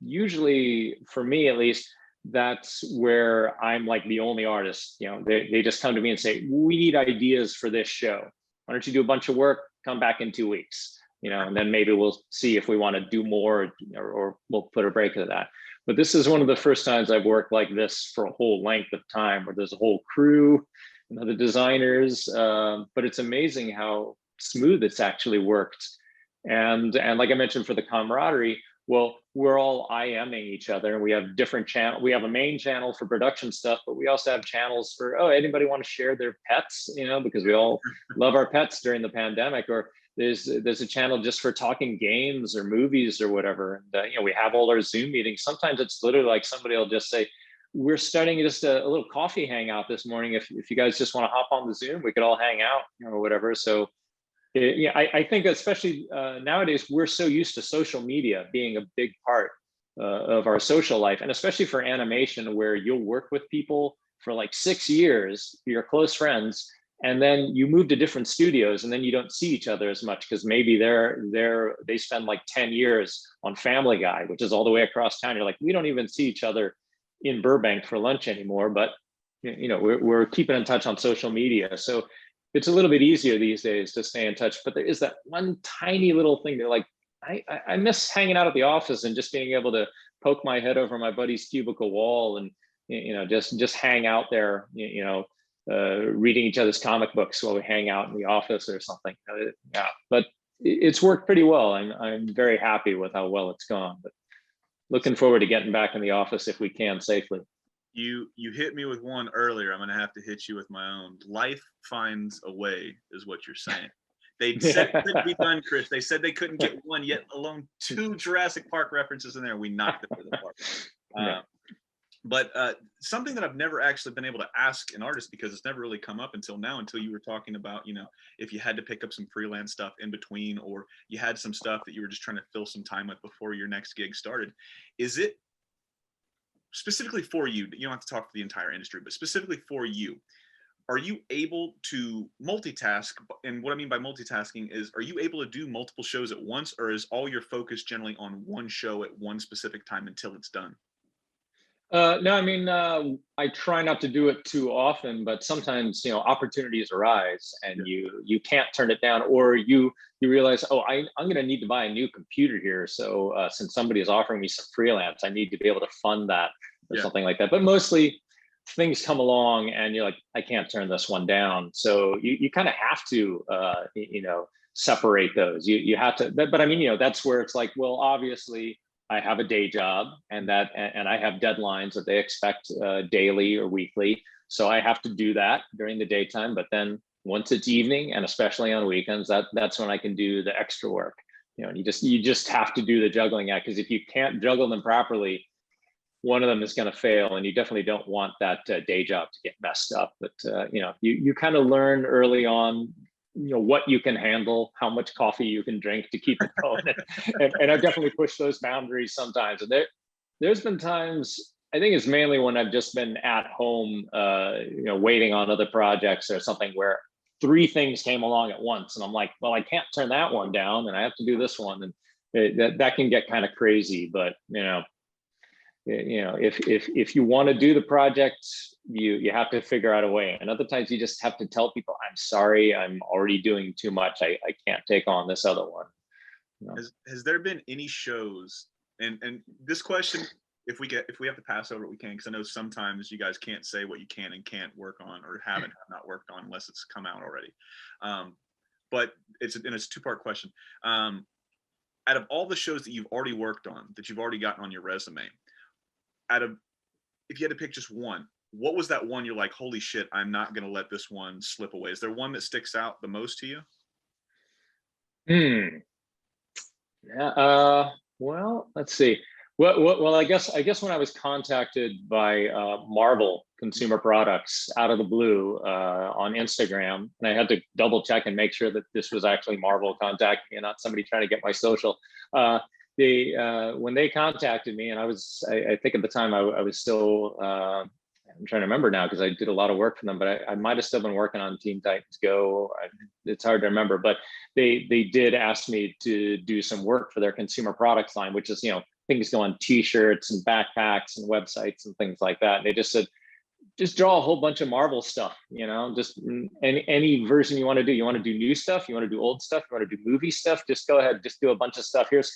usually for me at least, that's where I'm like the only artist. They just come to me and say, we need ideas for this show. Why don't you do a bunch of work, come back in 2 weeks, and then maybe we'll see if we want to do more, or we'll put a break to that. But this is one of the first times I've worked like this for a whole length of time, where there's a whole crew and other designers. But it's amazing how smooth it's actually worked. And like I mentioned, for the camaraderie, well, we're all IMing each other, and we have different channels. We have a main channel for production stuff, but we also have channels for, anybody want to share their pets, because we all love our pets during the pandemic. Or there's a channel just for talking games or movies or whatever. And we have all our Zoom meetings. Sometimes it's literally like somebody will just say, we're starting just a little coffee hangout this morning. If you guys just want to hop on the Zoom, we could all hang out, or whatever. So I think especially nowadays, we're so used to social media being a big part of our social life, and especially for animation, where you'll work with people for like 6 years, you're close friends, and then you move to different studios, and then you don't see each other as much because maybe they spend like 10 years on Family Guy, which is all the way across town. You're like, we don't even see each other in Burbank for lunch anymore, but we're keeping in touch on social media. So it's a little bit easier these days to stay in touch, but there is that one tiny little thing that, like, I miss hanging out at the office and just being able to poke my head over my buddy's cubicle wall and just hang out there, reading each other's comic books while we hang out in the office or something. But it's worked pretty well. I'm very happy with how well it's gone. But looking forward to getting back in the office if we can safely. You hit me with one earlier. I'm going to have to hit you with my own. Life finds a way, is what you're saying. They said it couldn't be done, Chris. They said they couldn't get one, yet alone 2 Jurassic Park references in there. We knocked it for the park. But something that I've never actually been able to ask an artist, because it's never really come up until now, until you were talking about, if you had to pick up some freelance stuff in between, or you had some stuff that you were just trying to fill some time with before your next gig started. Is it specifically for you? You don't have to talk for the entire industry, but specifically for you, are you able to multitask? And what I mean by multitasking is, are you able to do multiple shows at once, or is all your focus generally on one show at one specific time until it's done? No, I mean, I try not to do it too often, but sometimes, opportunities arise and Yeah. you can't turn it down, or you realize, oh, I'm going to need to buy a new computer here. So since somebody is offering me some freelance, I need to be able to fund that or Yeah. something like that. But mostly things come along and you're like, I can't turn this one down. So you kind of have to, separate those. You have to, but I mean, that's where it's like, well, obviously I have a day job, and I have deadlines that they expect daily or weekly. So I have to do that during the daytime. But then once it's evening, and especially on weekends, that's when I can do the extra work. And you just have to do the juggling act, because if you can't juggle them properly, one of them is going to fail, and you definitely don't want that day job to get messed up. But you kind of learn early on, what you can handle, how much coffee you can drink to keep it going, and I've definitely pushed those boundaries sometimes. And there's been times, I think it's mainly when I've just been at home, waiting on other projects or something, where three things came along at once, and I'm like, well, I can't turn that one down, and I have to do this one, and that can get kind of crazy. But if you want to do the project, you have to figure out a way. And other times you just have to tell people, I'm sorry, I'm already doing too much, I can't take on this other one. Has there been any shows, and this question, if we have to pass over it, we can, because I know sometimes you guys can't say what you can and can't work on, or have not worked on, unless it's come out already. But it's a two-part question. Out of all the shows that you've already worked on, that you've already gotten on your resume, if you had to pick just one, what was that one you're like, holy shit, I'm not going to let this one slip away? Is there one that sticks out the most to you? Yeah. Well, let's see. Well, I guess when I was contacted by Marvel Consumer Products out of the blue on Instagram, and I had to double check and make sure that this was actually Marvel contacting me and not somebody trying to get my social. When they contacted me, and I think at the time I was still, I'm trying to remember now, because I did a lot of work for them, but I might have still been working on Teen Titans Go. It's hard to remember, but they did ask me to do some work for their consumer products line, which is, things go on t-shirts and backpacks and websites and things like that. And they just said, just draw a whole bunch of Marvel stuff, just any version you want to do. You want to do new stuff, you want to do old stuff, you want to do movie stuff, just go ahead, just do a bunch of stuff. Here's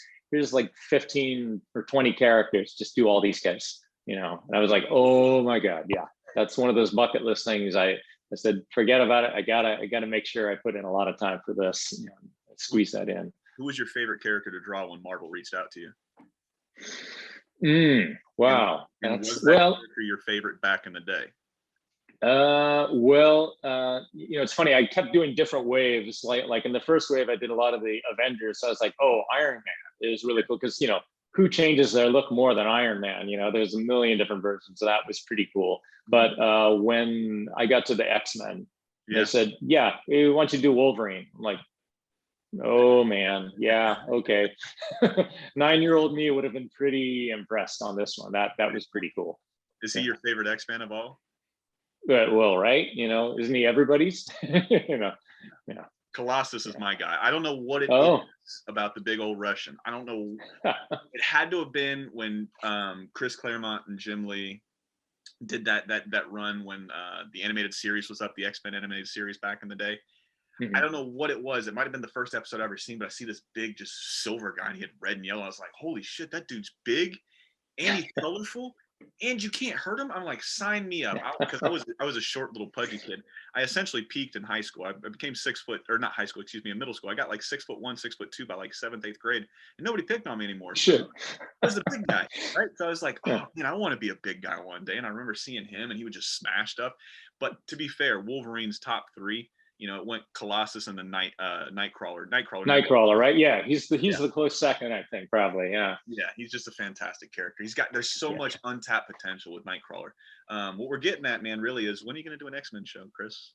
like 15 or 20 characters, just do all these guys, and I was like, oh my God, yeah, that's one of those bucket list things. I said, forget about it. I gotta make sure I put in a lot of time for this, squeeze that in. Who was your favorite character to draw when Marvel reached out to you? Wow. And was that character your favorite back in the day? It's funny, I kept doing different waves. Like in the first wave, I did a lot of the Avengers. So I was like, oh, Iron Man is really cool, because who changes their look more than Iron Man? There's a million different versions, so that was pretty cool. But when I got to the X-Men, they said, yeah, we want you to do Wolverine. I'm like, oh man, yeah, okay. 9-year-old me would have been pretty impressed on this one. That was pretty cool. Is he your favorite X-Man of all? Well, right, isn't he everybody's? Yeah. Colossus is my guy. I don't know what it is about the big old Russian. I don't know. It had to have been when Chris Claremont and Jim Lee did that run when the animated series was up, the X-Men animated series back in the day. Mm-hmm. I don't know what it was. It might have been the first episode I've ever seen, but I see this big, just silver guy, and he had red and yellow. I was like, holy shit, that dude's big, and he's colorful, and you can't hurt him. I'm like, sign me up, because I was a short little pudgy kid. I essentially peaked in high school. I became 6 foot, or not high school, excuse me, in middle school. I got like 6'1", 6'2" by like 7th, 8th grade, and nobody picked on me anymore. So I was the big guy, right? So I was like, oh man, I want to be a big guy one day. And I remember seeing him, and he would just smash stuff. But to be fair, Wolverine's top three, it went Colossus and the Nightcrawler, right? Yeah, he's the close second, I think, probably. Yeah, he's just a fantastic character. There's so much untapped potential with Nightcrawler. What we're getting at, man, really is, when are you going to do an X-Men show, Chris?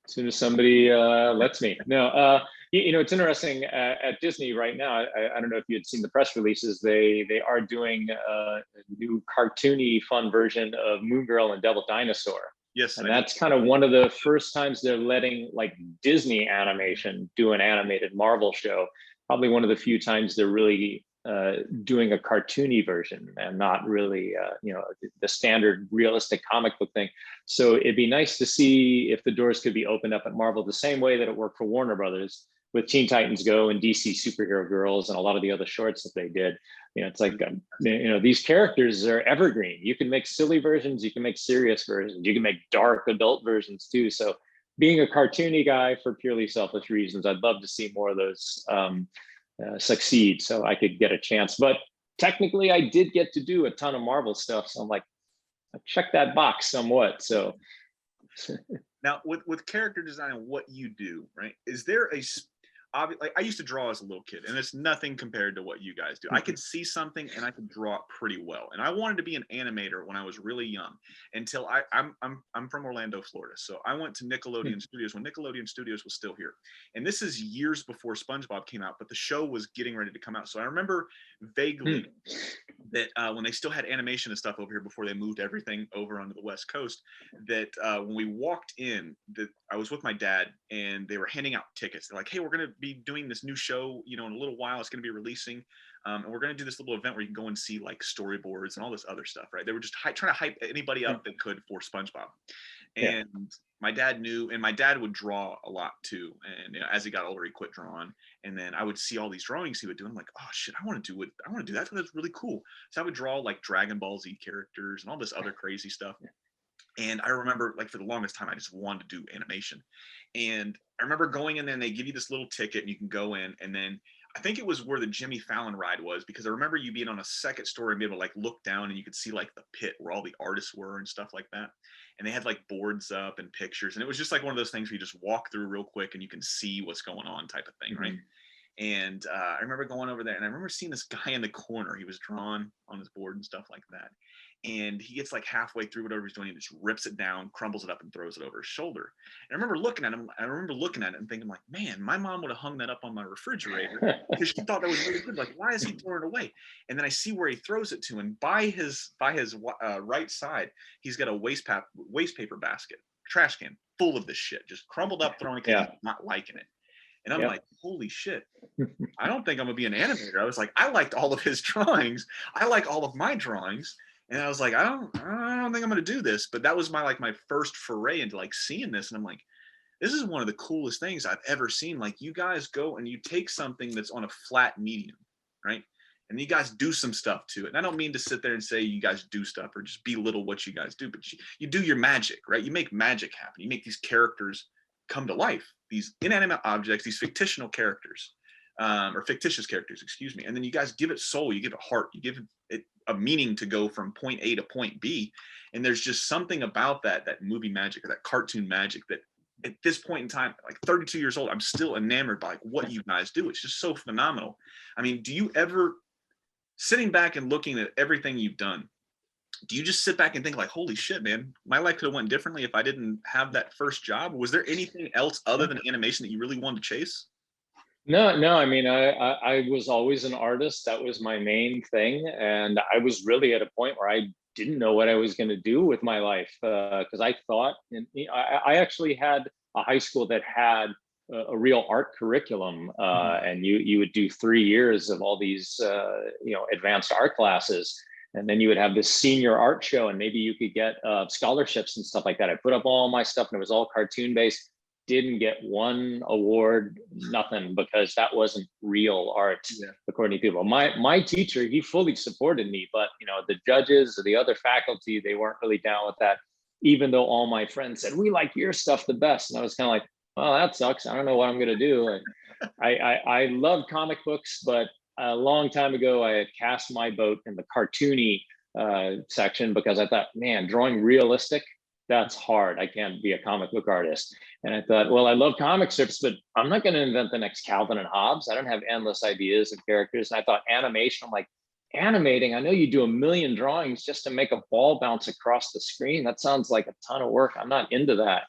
As soon as somebody lets me. No, it's interesting at Disney right now. I don't know if you had seen the press releases. They are doing a new cartoony, fun version of Moon Girl and Devil Dinosaur. Yes, and that's kind of one of the first times they're letting like Disney animation do an animated Marvel show. Probably one of the few times they're really doing a cartoony version and not really, you know, the standard realistic comic book thing. So it'd be nice to see if the doors could be opened up at Marvel the same way that it worked for Warner Brothers with Teen Titans Go and DC Superhero Girls and a lot of the other shorts that they did. You know, it's like, you know, these characters are evergreen. You can make silly versions, you can make serious versions, you can make dark adult versions too. So being a cartoony guy for purely selfish reasons, I'd love to see more of those succeed so I could get a chance. But technically I did get to do a ton of Marvel stuff. So I'm like, I checked that box somewhat. So now with character design and what you do, right? Is there like I used to draw as a little kid, and it's nothing compared to what you guys do. I could see something and I could draw it pretty well. And I wanted to be an animator when I was really young, until I'm from Orlando, Florida. So I went to Nickelodeon Studios when Nickelodeon Studios was still here. And this is years before SpongeBob came out, but the show was getting ready to come out. So I remember vaguely that when they still had animation and stuff over here before they moved everything over onto the West Coast, that when we walked in, that I was with my dad and they were handing out tickets. They're like, hey, we're going to be doing this new show, you know, in a little while. It's going to be releasing. And we're going to do this little event where you can go and see like storyboards and all this other stuff, right? They were just trying to hype anybody up that could for SpongeBob. And my dad knew, and my dad would draw a lot too. And you know, as he got older, he quit drawing. And then I would see all these drawings he would do. I'm like, oh shit, I want to do it. I want to do that. That's really cool. So I would draw like Dragon Ball Z characters and all this other crazy stuff. And I remember, like, for the longest time, I just wanted to do animation. And I remember going in there and they give you this little ticket and you can go in. And then I think it was where the Jimmy Fallon ride was, because I remember you being on a second story and be able to like look down and you could see like the pit where all the artists were and stuff like that. And they had like boards up and pictures. And it was just like one of those things where you just walk through real quick and you can see what's going on type of thing, right? And I remember going over there and I remember seeing this guy in the corner. He was drawn on his board and stuff like that. And he gets like halfway through whatever he's doing, he just rips it down, crumbles it up, and throws it over his shoulder. And I remember looking at him. I remember looking at it and thinking, like, man, my mom would have hung that up on my refrigerator because she thought that was really good. Like, why is he throwing it away? And then I see where he throws it to, and by his right side, he's got a waste paper basket, trash can full of this shit, just crumbled up, thrown it because he's not liking it. And I'm like, holy shit, I don't think I'm gonna be an animator. I was like, I liked all of his drawings. I like all of my drawings. And I was like, I don't think I'm gonna do this. But that was my first foray into like seeing this. And I'm like, this is one of the coolest things I've ever seen. Like, you guys go and you take something that's on a flat medium, right? And you guys do some stuff to it. And I don't mean to sit there and say you guys do stuff or just belittle what you guys do, but you do your magic, right? You make magic happen. You make these characters come to life, these inanimate objects, these fictional characters, or fictitious characters, excuse me. And then you guys give it soul, you give it heart, you give it a meaning to go from point A to point B. And there's just something about that movie magic or that cartoon magic that at this point in time, like 32 years old, I'm still enamored by like what you guys do. It's just so phenomenal. I mean, do you ever, sitting back and looking at everything you've done, do you just sit back and think like, holy shit, man, my life could have went differently if I didn't have that first job? Was there anything else other than animation that you really wanted to chase? No. I mean, I was always an artist. That was my main thing. And I was really at a point where I didn't know what I was going to do with my life, because I thought, and I actually had a high school that had a real art curriculum, and you would do 3 years of all these advanced art classes, and then you would have this senior art show, and maybe you could get scholarships and stuff like that. I put up all my stuff and it was all cartoon based. Didn't get one award, nothing, because that wasn't real art, according to people. My teacher, he fully supported me, but the judges or the other faculty, they weren't really down with that, even though all my friends said, we like your stuff the best. And I was kind of like, well, that sucks. I don't know what I'm going to do. I love comic books, but a long time ago, I had cast my vote in the cartoony section because I thought, man, drawing realistic, that's hard. I can't be a comic book artist. And I thought, well, I love comic strips, but I'm not going to invent the next Calvin and Hobbes. I don't have endless ideas of characters. And I thought animation, I'm like, animating, I know you do a million drawings just to make a ball bounce across the screen. That sounds like a ton of work. I'm not into that,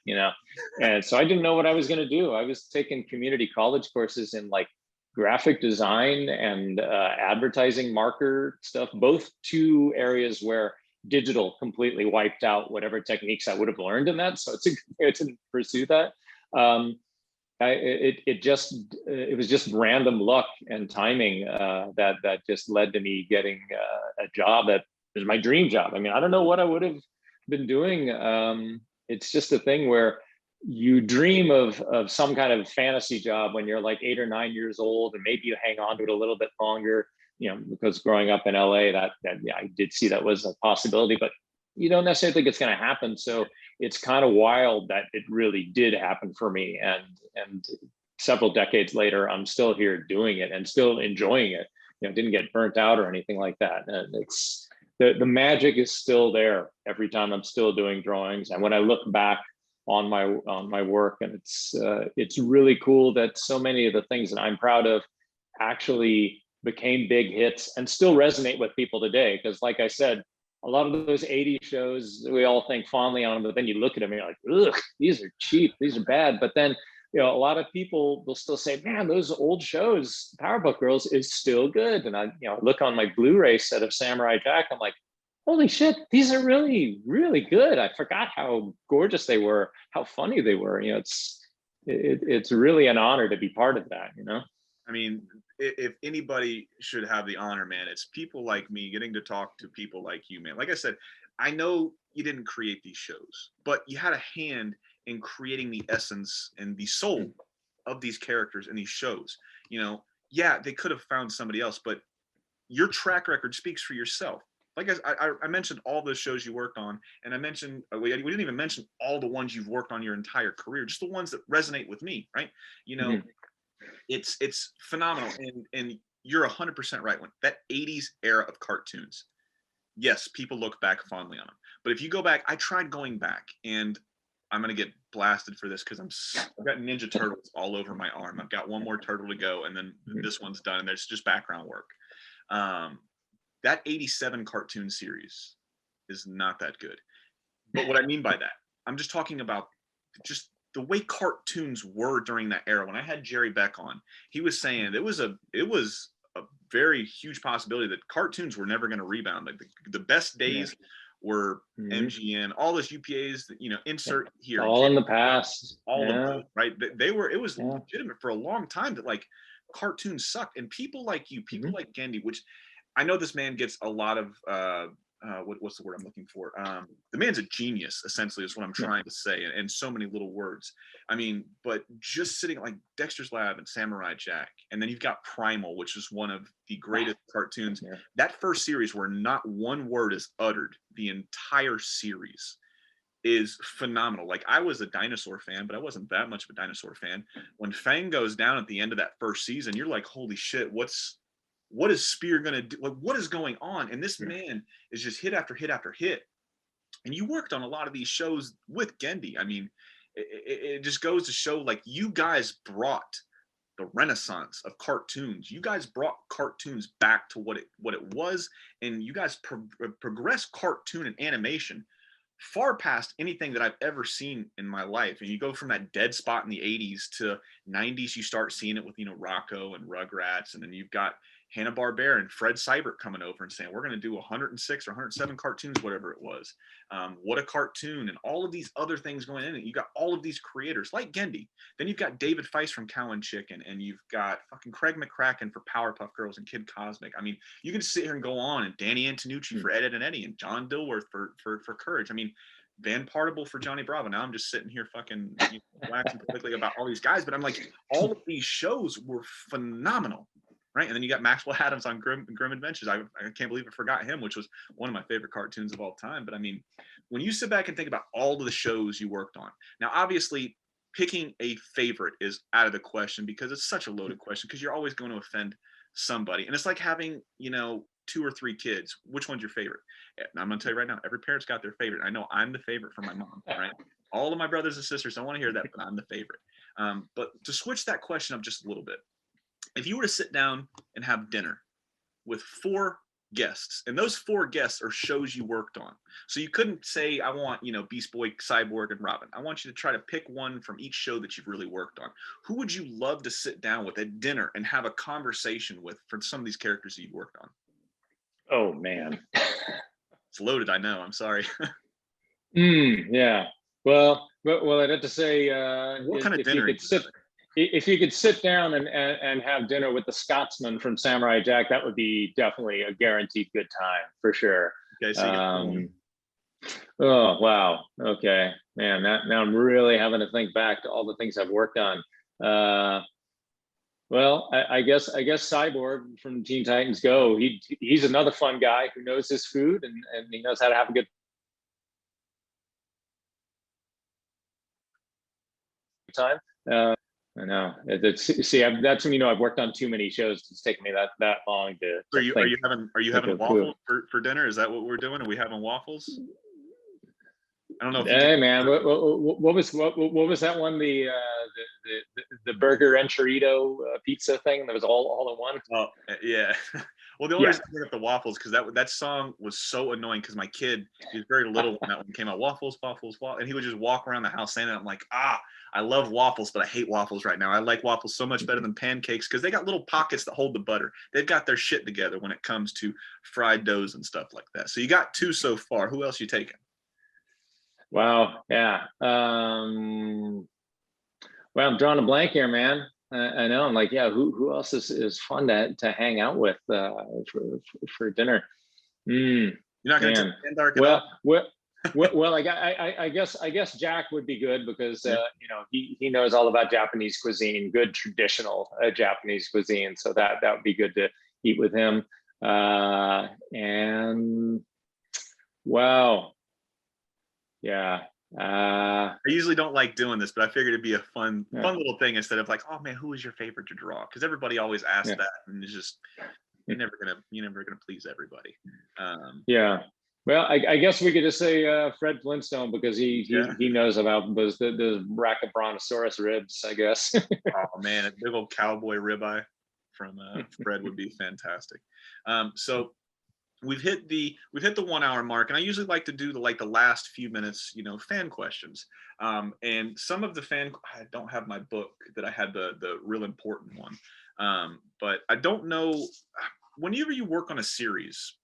And so I didn't know what I was going to do. I was taking community college courses in like graphic design and advertising marker stuff, both two areas where digital completely wiped out whatever techniques I would have learned in that. So it's a good way to pursue that. it was just random luck and timing that just led to me getting a job that is my dream job. I mean, I don't know what I would have been doing. It's just a thing where you dream of some kind of fantasy job when you're like 8 or 9 years old, and maybe you hang on to it a little bit longer, because growing up in LA, that yeah, I did see that was a possibility, but you don't necessarily think it's going to happen. So it's kind of wild that it really did happen for me. And several decades later, I'm still here doing it and still enjoying it. Didn't get burnt out or anything like that. And it's the magic is still there every time I'm still doing drawings. And when I look back on my work, and it's really cool that so many of the things that I'm proud of actually became big hits and still resonate with people today. Because like I said, a lot of those 80s shows, we all think fondly on them, but then you look at them and you're like, ugh, these are cheap, these are bad. But then, a lot of people will still say, man, those old shows, Powerpuff Girls is still good. And I, look on my Blu-ray set of Samurai Jack, I'm like, holy shit, these are really, really good. I forgot how gorgeous they were, how funny they were. It's really an honor to be part of that, I mean, if anybody should have the honor, man, it's people like me getting to talk to people like you, man. Like I said, I know you didn't create these shows, but you had a hand in creating the essence and the soul of these characters in these shows. Yeah, they could have found somebody else, but your track record speaks for yourself. Like I mentioned all the shows you worked on, and I mentioned, we didn't even mention all the ones you've worked on your entire career, just the ones that resonate with me, right? It's phenomenal, and you're 100% right. When that 80s era of cartoons, yes, people look back fondly on them, but if you go back, I tried going back, and I'm gonna get blasted for this because I've got Ninja Turtles all over my arm. I've got one more turtle to go, and then this one's done, and there's just background work. That 87 cartoon series is not that good. But what I mean by that, I'm just talking about just the way cartoons were during that era. When I had Jerry Beck on, he was saying it was a very huge possibility that cartoons were never going to rebound. Like the best days were MGM, all those UPAs that, insert here. All in the past. All of those, right? It was legitimate for a long time that like cartoons sucked. And people like you, people like Gendy, which I know this man gets a lot of what's the word I'm looking for? The man's a genius, essentially, is what I'm trying to say, and so many little words. I mean, but just sitting like Dexter's Lab and Samurai Jack, and then you've got Primal, which is one of the greatest cartoons. Yeah. That first series where not one word is uttered, the entire series is phenomenal. Like, I was a dinosaur fan, but I wasn't that much of a dinosaur fan. When Fang goes down at the end of that first season, you're like, holy shit, what is Spear gonna do? Like, what is going on? And this man is just hit after hit after hit. And you worked on a lot of these shows with Gendy. I mean, it just goes to show, like, you guys brought the renaissance of cartoons. You guys brought cartoons back to what it was, and you guys progressed cartoon and animation far past anything that I've ever seen in my life. And you go from that dead spot in the 80s to 90s, you start seeing it with, Rocco and Rugrats, and then you've got Hanna-Barbera and Fred Seibert coming over and saying, we're going to do 106 or 107 cartoons, whatever it was. What a Cartoon, and all of these other things going in. And you got all of these creators like Gendy. Then you've got David Feiss from Cow and Chicken, and you've got fucking Craig McCracken for Powerpuff Girls and Kid Cosmic. I mean, you can sit here and go on, and Danny Antonucci for Ed, Edd n Eddy, and John Dilworth for Courage. I mean, Van Partible for Johnny Bravo. Now I'm just sitting here fucking waxing publicly about all these guys, but I'm like, all of these shows were phenomenal. Right. And then you got Maxwell Adams on Grim Adventures. I can't believe I forgot him, which was one of my favorite cartoons of all time. But I mean, when you sit back and think about all of the shows you worked on, now, obviously, picking a favorite is out of the question because it's such a loaded question, because you're always going to offend somebody. And it's like having, 2 or 3 kids. Which one's your favorite? And I'm going to tell you right now, every parent's got their favorite. I know I'm the favorite for my mom, right? All of my brothers and sisters don't want to hear that, but I'm the favorite. But to switch that question up just a little bit, if you were to sit down and have dinner with 4 guests, and those 4 guests are shows you worked on, so you couldn't say, I want, Beast Boy, Cyborg, and Robin. I want you to try to pick one from each show that you've really worked on. Who would you love to sit down with at dinner and have a conversation with for some of these characters that you've worked on? Oh, man. It's loaded, I know. I'm sorry. Yeah. Well, I'd have to say, what kind of dinner? if you could sit down and have dinner with the Scotsman from Samurai Jack, that would be definitely a guaranteed good time for sure. Okay, so oh wow, okay, man. Now I'm really having to think back to all the things I've worked on. Well, I guess Cyborg from Teen Titans Go. He's another fun guy who knows his food and he knows how to have a good time. I know. That's when you know I've worked on too many shows. It's taken me that long to. Are you having waffles for dinner? Is that what we're doing? Are we having waffles? I don't know. Hey man, what was that one? The burger and chorito pizza thing that was all in one. Oh yeah. Well, the only reason I bring up the waffles because that song was so annoying because my kid, he was very little when that one came out. Waffles, and he would just walk around the house saying it. I'm like, I love waffles, but I hate waffles right now. I like waffles so much better than pancakes because they got little pockets that hold the butter. They've got their shit together when it comes to fried doughs and stuff like that. So you got 2 so far. Who else you taking? Wow. Yeah. Well, I'm drawing a blank here, man. I know. I'm like, yeah. Who else is fun to hang out with for dinner? You're not going to take Dark at all? Well, I guess Jack would be good because you know he knows all about Japanese cuisine, good traditional Japanese cuisine. So that would be good to eat with him. And wow. Yeah. I usually don't like doing this, but I figured it'd be a fun little thing instead of like, oh man, who is your favorite to draw? Because everybody always asks that, and it's just you're never gonna please everybody. Yeah. Well, I guess we could just say Fred Flintstone because he knows about the Brachiobrontosaurus ribs, I guess. Oh man, a big old cowboy ribeye from Fred would be fantastic. So we've hit the 1 hour mark, and I usually like to do the last few minutes, fan questions. And some of the I don't have my book that I had the real important one, but I don't know. Whenever you work on a series,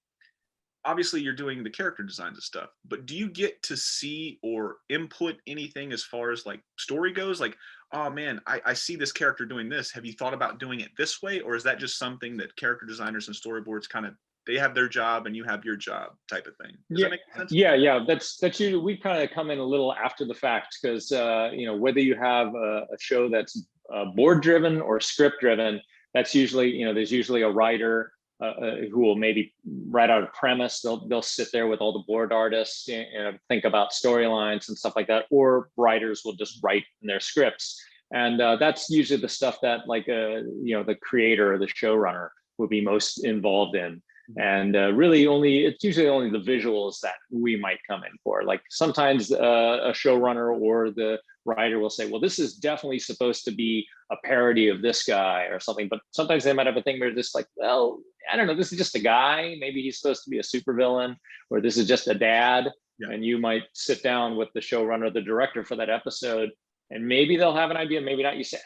obviously you're doing the character designs and stuff, but do you get to see or input anything as far as like story goes? Like, oh man, I see this character doing this. Have you thought about doing it this way? Or is that just something that character designers and storyboards kind of, they have their job and you have your job type of thing? Does that make sense? Yeah. That's usually, we kind of come in a little after the fact because, whether you have a show that's board driven or script driven, that's usually, there's usually a writer who will maybe write out a premise. They'll sit there with all the board artists and think about storylines and stuff like that. Or writers will just write in their scripts. And that's usually the stuff that the creator or the showrunner would be most involved in. And it's usually only the visuals that we might come in for. Like sometimes a showrunner or the writer will say, well, this is definitely supposed to be a parody of this guy or something. But sometimes they might have a thing where it's like, well, I don't know, this is just a guy. Maybe he's supposed to be a supervillain, or this is just a dad. Yeah. And you might sit down with the showrunner, the director for that episode, and maybe they'll have an idea, maybe not. You say,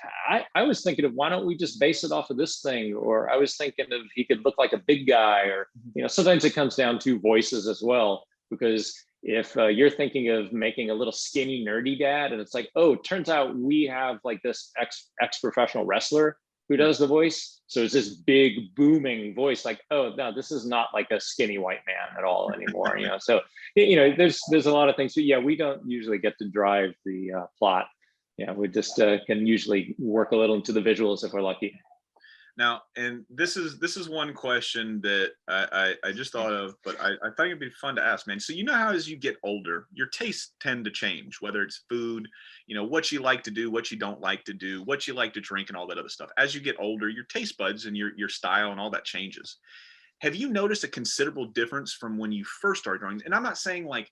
I was thinking of, why don't we just base it off of this thing? Or I was thinking of, he could look like a big guy, or, sometimes it comes down to voices as well. Because if you're thinking of making a little skinny, nerdy dad, and it's like, oh, turns out we have like this ex-professional wrestler who does the voice. So it's this big booming voice, like, oh, no, this is not like a skinny white man at all anymore. So, there's a lot of things. So yeah, we don't usually get to drive the plot. Yeah, we just can usually work a little into the visuals if we're lucky. Now, and this is one question that I just thought of, but I thought it'd be fun to ask, man. So how as you get older, your tastes tend to change, whether it's food, what you like to do, what you don't like to do, what you like to drink, and all that other stuff. As you get older, your taste buds and your style and all that changes. Have you noticed a considerable difference from when you first started drawing? And I'm not saying like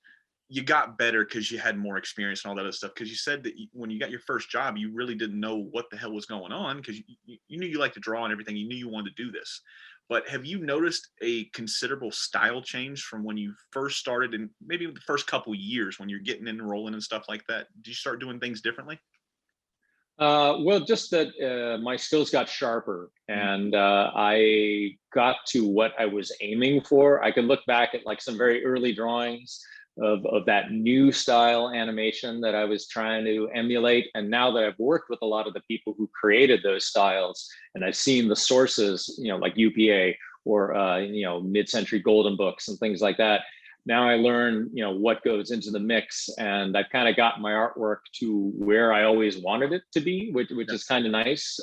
you got better because you had more experience and all that other stuff, because you said that when you got your first job, you really didn't know what the hell was going on, because you knew you liked to draw and everything. You knew you wanted to do this. But have you noticed a considerable style change from when you first started, and maybe the first couple years when you're getting in and rolling and stuff like that? Did you start doing things differently? Well, just that my skills got sharper, and I got to what I was aiming for. I could look back at like some very early drawings of that new style animation that I was trying to emulate. And now that I've worked with a lot of the people who created those styles, and I've seen the sources, like UPA or mid-century golden books and things like that, now I learn, what goes into the mix, and I've kind of got my artwork to where I always wanted it to be, which is kind of nice.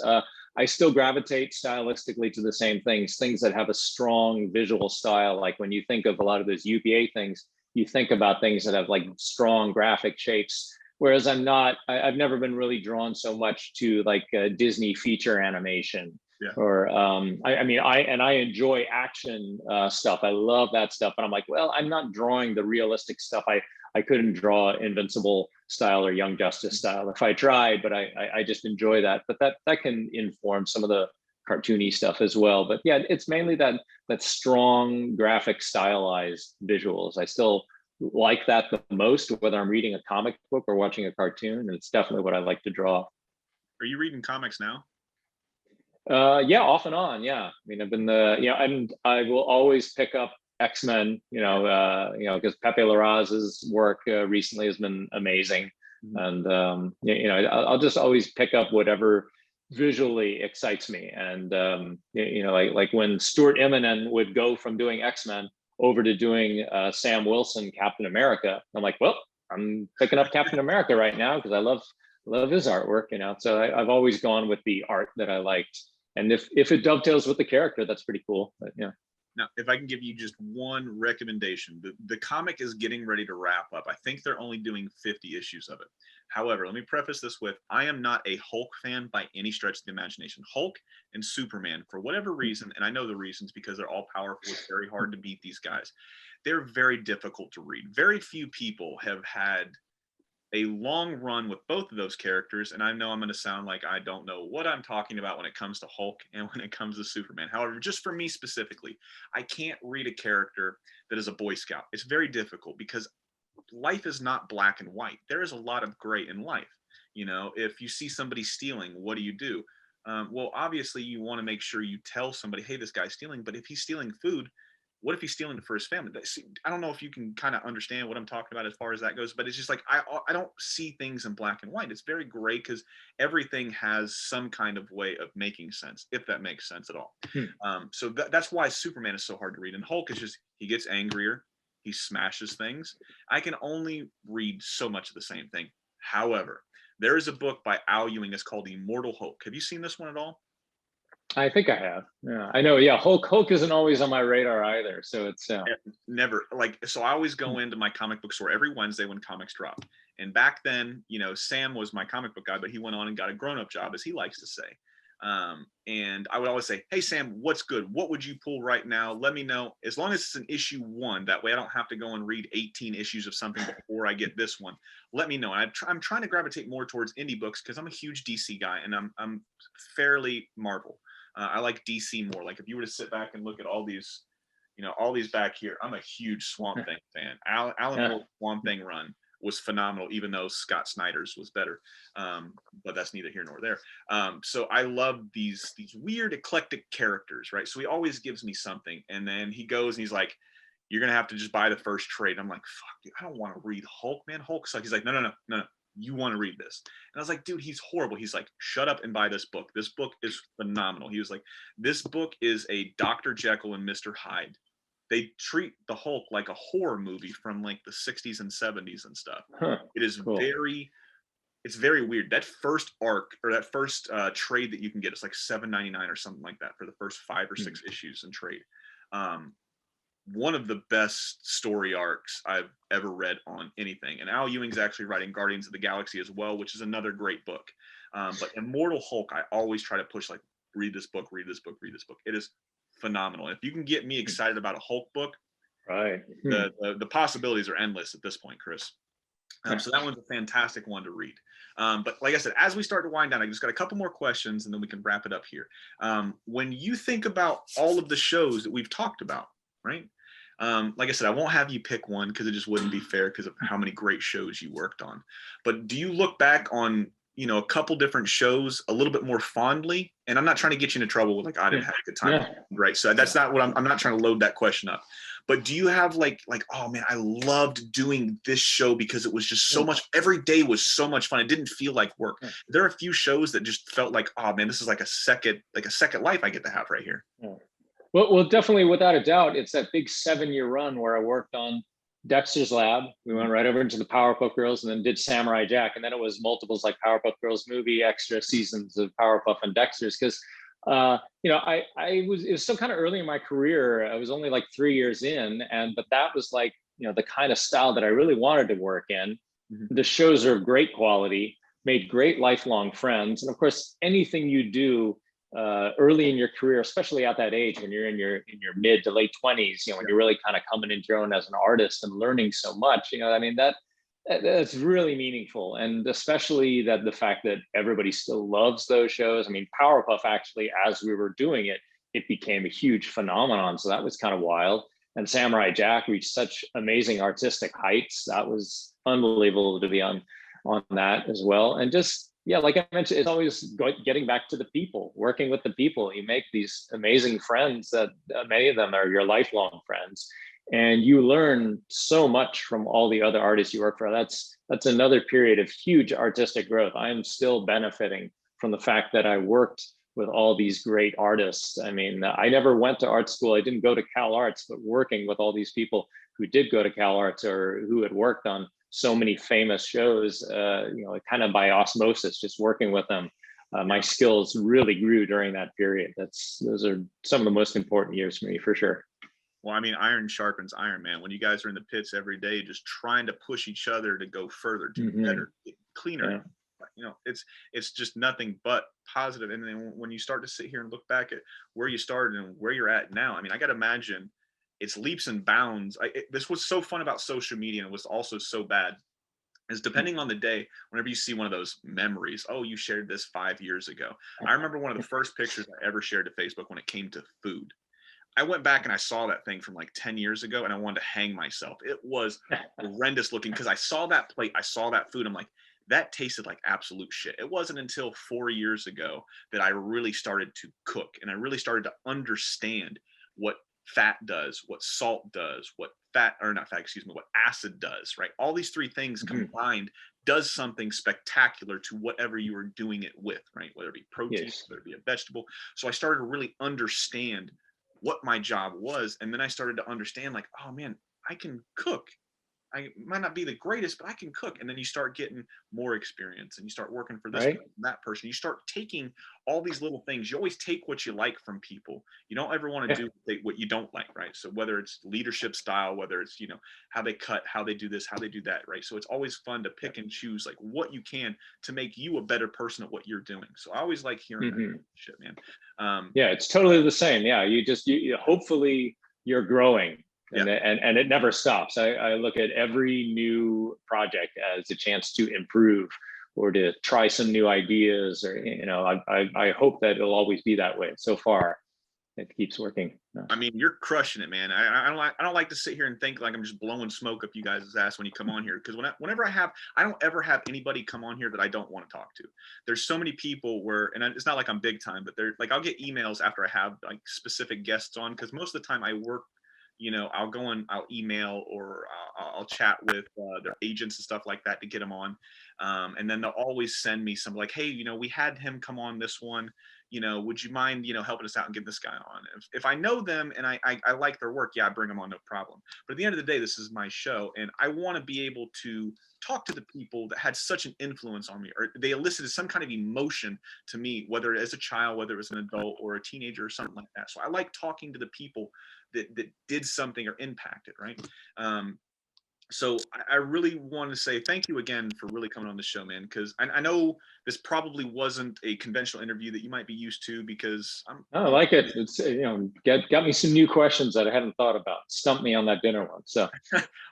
I still gravitate stylistically to the same things that have a strong visual style. Like when you think of a lot of those UPA things, you think about things that have like strong graphic shapes. Whereas I've never been really drawn so much to like Disney feature animation. Yeah. Or I enjoy action stuff. I love that stuff. And I'm like, well, I'm not drawing the realistic stuff. I couldn't draw Invincible style or Young Justice style if I tried, but I just enjoy that. But that can inform some of the cartoony stuff as well. But yeah, it's mainly that strong graphic stylized visuals. I still like that the most, whether I'm reading a comic book or watching a cartoon. And it's definitely what I like to draw. Are you reading comics now? Yeah, off and on. Yeah, I mean, I've been and I will always pick up X-Men. Because Pepe Larraz's work recently has been amazing, and I'll just always pick up whatever visually excites me. And like when Stuart Immonen would go from doing X-Men over to doing Sam Wilson Captain America, I'm like, well, I'm picking up Captain America right now because I love his artwork. So I've always gone with the art that I liked. And if it dovetails with the character, that's pretty cool. But yeah. Now, if I can give you just one recommendation, the comic is getting ready to wrap up. I think they're only doing 50 issues of it. However, let me preface this with, I am not a Hulk fan by any stretch of the imagination. Hulk and Superman, for whatever reason, and I know the reasons because they're all powerful, it's very hard to beat these guys. They're very difficult to read. Very few people have had a long run with both of those characters, and I know I'm going to sound like I don't know what I'm talking about when it comes to Hulk and when it comes to Superman. However, just for me specifically, I can't read a character that is a Boy Scout. It's very difficult because life is not black and white. There is a lot of gray in life. If you see somebody stealing, what do you do? Well, obviously you want to make sure you tell somebody, hey, this guy's stealing, but if he's stealing food, what if he's stealing it for his family? I don't know if you can kind of understand what I'm talking about as far as that goes, but it's just like, I don't see things in black and white. It's very gray because everything has some kind of way of making sense, if that makes sense at all. So that's why Superman is so hard to read. And Hulk is just, he gets angrier. He smashes things. I can only read so much of the same thing. However, there is a book by Al Ewing that's called Immortal Hulk. Have you seen this one at all? I think I have. Yeah, I know. Yeah, Hulk isn't always on my radar either. So it's never so I always go into my comic book store every Wednesday when comics drop. And back then, Sam was my comic book guy, but he went on and got a grown-up job, as he likes to say. And I would always say, hey, Sam, what's good? What would you pull right now? Let me know. As long as it's an issue 1, that way I don't have to go and read 18 issues of something before I get this one. Let me know. And I'm trying to gravitate more towards indie books because I'm a huge DC guy and I'm fairly Marvel. I like DC more. Like if you were to sit back and look at all these, all these back here, I'm a huge Swamp Thing fan. Alan Moore's Swamp Thing run was phenomenal, even though Scott Snyder's was better. But that's neither here nor there. So I love these weird eclectic characters, right? So he always gives me something. And then he goes and he's like, you're going to have to just buy the first trade. I'm like, fuck, dude, I don't want to read Hulk, man. Hulk sucks. He's like, no. You want to read this. And I was like, dude, he's horrible. He's like, shut up and buy this book. This book is phenomenal. He was like, this book is a Dr. Jekyll and Mr. Hyde. They treat the Hulk like a horror movie from like the 60s and 70s and stuff. It is cool. It's very weird. That first arc or that first trade that you can get, it's like $7.99 or something like that for the first 5 or 6 issues in trade. One of the best story arcs I've ever read on anything. And Al Ewing's actually writing Guardians of the Galaxy as well, which is another great book. But Immortal Hulk, I always try to push, like, read this book. It is phenomenal. If you can get me excited about a Hulk book, right, the possibilities are endless at this point, Chris. So that one's a fantastic one to read. But like I said, as we start to wind down, I just got a couple more questions and then we can wrap it up here. When you think about all of the shows that we've talked about, right? Like I said, I won't have you pick one because it just wouldn't be fair because of how many great shows you worked on. But do you look back on, a couple different shows a little bit more fondly? And I'm not trying to get you into trouble with like, I didn't have a good time, right? So that's not what I'm not trying to load that question up. But do you have like, oh man, I loved doing this show because it was just so much, every day was so much fun. It didn't feel like work. There are a few shows that just felt like, oh man, this is like a second life I get to have right here. Well, definitely, without a doubt, it's that big 7-year run where I worked on Dexter's Lab. We went right over into the Powerpuff Girls and then did Samurai Jack. And then it was multiples like Powerpuff Girls movie, extra seasons of Powerpuff and Dexter's. Because, it was still kind of early in my career. I was only like 3 years in. But that was like, the kind of style that I really wanted to work in. The shows are of great quality, made great lifelong friends. And of course, anything you do early in your career, especially at that age when you're in your mid to late 20s, when you're really kind of coming into your own as an artist and learning so much, that's really meaningful. And especially the fact that everybody still loves those shows. I mean, Powerpuff actually, as we were doing it, it became a huge phenomenon. So that was kind of wild. And Samurai Jack reached such amazing artistic heights. That was unbelievable to be on that as well. And just, like I mentioned, it's always getting back to the people, working with the people. You make these amazing friends that many of them are your lifelong friends. And you learn so much from all the other artists you work for. That's another period of huge artistic growth. I am still benefiting from the fact that I worked with all these great artists. I mean, I never went to art school. I didn't go to Cal Arts, but working with all these people who did go to Cal Arts or who had worked on so many famous shows, kind of by osmosis, just working with them. My skills really grew during that period. Those are some of the most important years for me, for sure. Well, I mean, iron sharpens iron, man. When you guys are in the pits every day, just trying to push each other to go further, do better, get cleaner. Yeah. It's just nothing but positive. And then when you start to sit here and look back at where you started and where you're at now, I mean, I got to imagine it's leaps and bounds. This was so fun about social media, and it was also so bad, is depending on the day, whenever you see one of those memories, oh, you shared this 5 years ago. I remember one of the first pictures I ever shared to Facebook when it came to food. I went back and I saw that thing from like 10 years ago and I wanted to hang myself. It was horrendous looking because I saw that plate, I saw that food. I'm like, that tasted like absolute shit. It wasn't until 4 years ago that I really started to cook and I really started to understand what fat does, what salt does, what acid does, right? All these three things combined does something spectacular to whatever you are doing it with, right? Whether it be protein, whether it be a vegetable. So I started to really understand what my job was. And then I started to understand like, oh man, I can cook. I might not be the greatest, but I can cook. And then you start getting more experience and you start working for this person, that person. You start taking all these little things. You always take what you like from people. You don't ever want to do what you don't like, right? So whether it's leadership style, whether it's, how they cut, how they do this, how they do that, right? So it's always fun to pick and choose like what you can to make you a better person at what you're doing. So I always like hearing that shit, man. It's totally the same. Yeah, you hopefully you're growing. And it never stops. I look at every new project as a chance to improve or to try some new ideas, or I hope that it'll always be that way. So far, it keeps working. I mean, you're crushing it, man. I don't like to sit here and think like I'm just blowing smoke up you guys' ass when you come on here, because whenever I don't ever have anybody come on here that I don't want to talk to. There's so many people and it's not like I'm big time, but they're like, I'll get emails after I have like specific guests on, because most of the time I work. I'll go and I'll email or I'll chat with their agents and stuff like that to get them on. And then they'll always send me some like, hey, we had him come on this one, would you mind, helping us out and getting this guy on? If I know them and I like their work, I bring them on, no problem. But at the end of the day, this is my show and I want to be able to talk to the people that had such an influence on me, or they elicited some kind of emotion to me, whether as a child, whether it was an adult or a teenager or something like that. So I like talking to the people that did something or impacted, right? So I really want to say thank you again for really coming on the show, man, because I know this probably wasn't a conventional interview that you might be used to, because I like it. It's got me some new questions that I hadn't thought about. Stumped me on that dinner one. So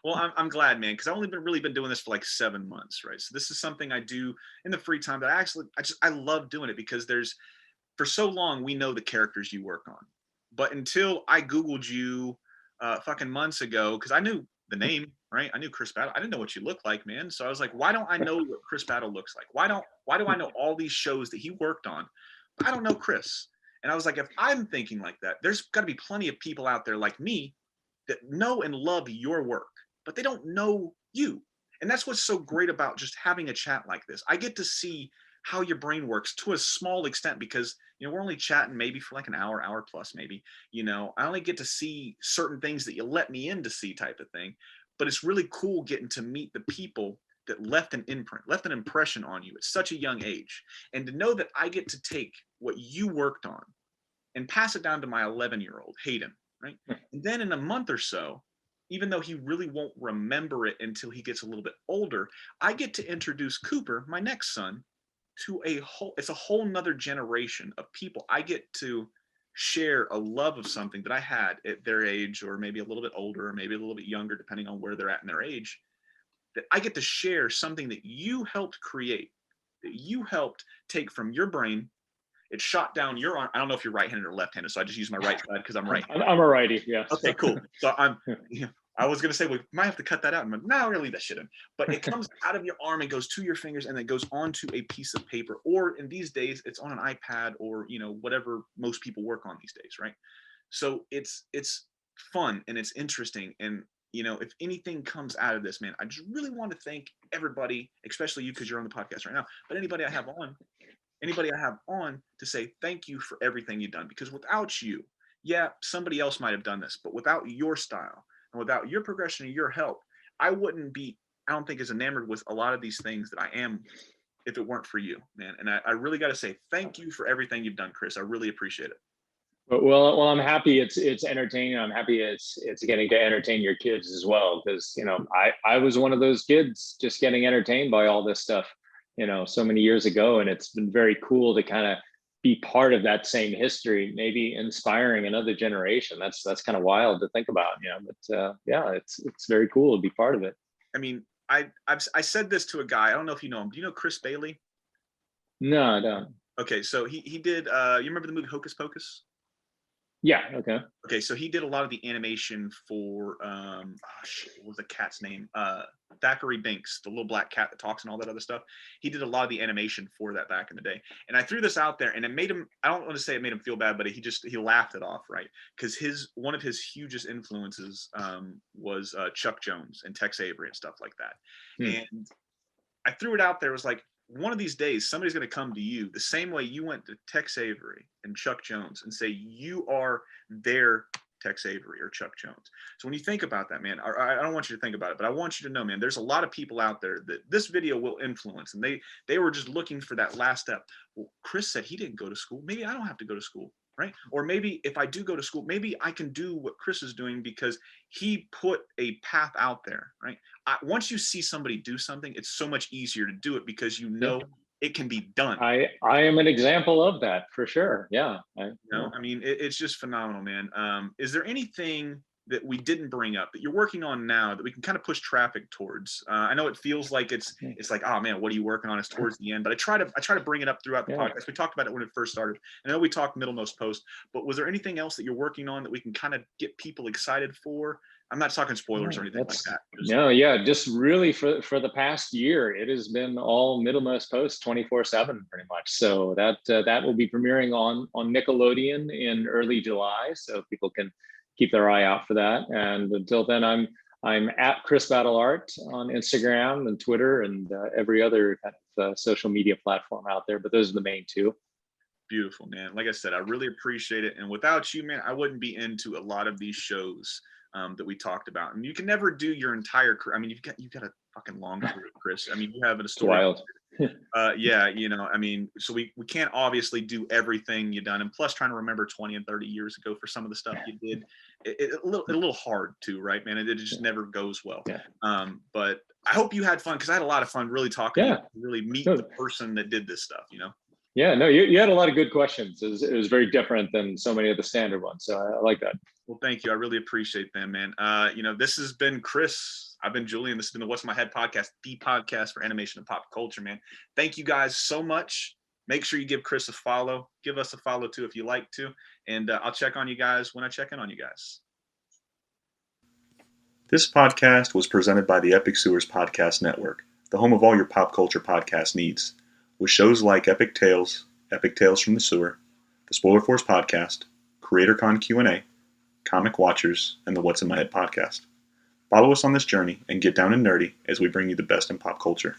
well, I'm glad, man, because I've only been doing this for like 7 months, right? So this is something I do in the free time that I love doing it, because for so long we know the characters you work on. But until I Googled you fucking months ago, because I knew the name, right? I knew Chris Battle. I didn't know what you looked like, man. So I was like, why don't I know what Chris Battle looks like? Why do I know all these shows that he worked on? I don't know Chris. And I was like, if I'm thinking like that, there's got to be plenty of people out there like me that know and love your work, but they don't know you. And that's what's so great about just having a chat like this. I get to see how your brain works to a small extent because, we're only chatting maybe for like an hour plus maybe. I only get to see certain things that you let me in to see type of thing. But it's really cool getting to meet the people that left an imprint, left an impression on you at such a young age. And to know that I get to take what you worked on and pass it down to my 11-year-old, Hayden, right? And then in a month or so, even though he really won't remember it until he gets a little bit older, I get to introduce Cooper, my next son, to it's a whole nother generation of people. I get to share a love of something that I had at their age, or maybe a little bit older, or maybe a little bit younger, depending on where they're at in their age, that I get to share something that you helped create, that you helped take from your brain. It shot down your arm. I don't know if you're right-handed or left-handed, so I just use my right side because I'm right-handed. I'm a righty, yeah. Okay, cool. So I was going to say, we might have to cut that out. No, we're going to leave that shit in. But it comes out of your arm and goes to your fingers and then goes onto a piece of paper. Or in these days, it's on an iPad or, whatever most people work on these days, right? So it's fun and it's interesting. And, if anything comes out of this, man, I just really want to thank everybody, especially you because you're on the podcast right now, but anybody I have on to say thank you for everything you've done. Because without you, yeah, somebody else might have done this, but without your style, and without your progression and your help, I wouldn't be, I don't think, as enamored with a lot of these things that I am if it weren't for you, man. And I really got to say thank you for everything you've done, Chris. I really appreciate it. Well, I'm happy it's entertaining. I'm happy it's getting to entertain your kids as well, because I was one of those kids just getting entertained by all this stuff, so many years ago, and it's been very cool to kind of be part of that same history, maybe inspiring another generation. That's kind of wild to think about, but yeah, it's very cool to be part of it. I mean, I said this to a guy. I don't know if you know him. Do you know Chris Bailey? No, I don't. Okay, so he did. You remember the movie Hocus Pocus? Yeah. Okay. Okay, so he did a lot of the animation for what was the cat's name? Thackeray Binks, the little black cat that talks and all that other stuff. He did a lot of the animation for that back in the day. And I threw this out there, and it made him, I don't want to say it made him feel bad, but he laughed it off, right? Because one of his hugest influences was Chuck Jones and Tex Avery and stuff like that. And I threw it out there. It was like, one of these days, somebody's going to come to you the same way you went to Tex Avery and Chuck Jones and say you are their Tex Avery or Chuck Jones. So when you think about that, man, I don't want you to think about it, but I want you to know, man, there's a lot of people out there that this video will influence, and they were just looking for that last step. Well, Chris said he didn't go to school. Maybe I don't have to go to school, right? Or maybe if I do go to school, maybe I can do what Chris is doing because he put a path out there, right? Once you see somebody do something, it's so much easier to do it because it can be done. I am an example of that for sure. Yeah. I mean, it's just phenomenal, man. Is there anything that we didn't bring up that you're working on now that we can kind of push traffic towards? I know it feels like it's like, oh man, what are you working on? It's towards the end, but I try to bring it up throughout the podcast. We talked about it when it first started. I know we talked MiddleMost Post, but was there anything else that you're working on that we can kind of get people excited for? I'm not talking spoilers or anything like that. Just really for the past year, it has been all MiddleMost Post 24/7 pretty much. So that will be premiering on Nickelodeon in early July, so people can keep their eye out for that. And until then, I'm at Chris Battle Art on Instagram and Twitter and every other kind of social media platform out there. But those are the main two. Beautiful, man. Like I said, I really appreciate it. And without you, man, I wouldn't be into a lot of these shows that we talked about. And you can never do your entire career. I mean, you've got a fucking long career, Chris. I mean, you have a story. Wild. Yeah, I mean, so we can't obviously do everything you've done. And plus trying to remember 20 and 30 years ago for some of the stuff you did, a little hard too, right, man? It just never goes well. Yeah. But I hope you had fun, because I had a lot of fun really talking to you, really meet the person that did this stuff, Yeah, no, you had a lot of good questions. It was very different than so many of the standard ones. So I like that. Well, thank you. I really appreciate that, man. This has been Chris. I've been Julian. This has been the What's in My Head podcast, the podcast for animation and pop culture, man. Thank you guys so much. Make sure you give Chris a follow. Give us a follow too if you like to. And I'll check on you guys when I check in on you guys. This podcast was presented by the Epic Sewers Podcast Network, the home of all your pop culture podcast needs, with shows like Epic Tales from the Sewer, the Spoiler Force Podcast, CreatorCon Q&A, comic watchers, and the What's in My Head podcast. Follow us on this journey and get down and nerdy as we bring you the best in pop culture.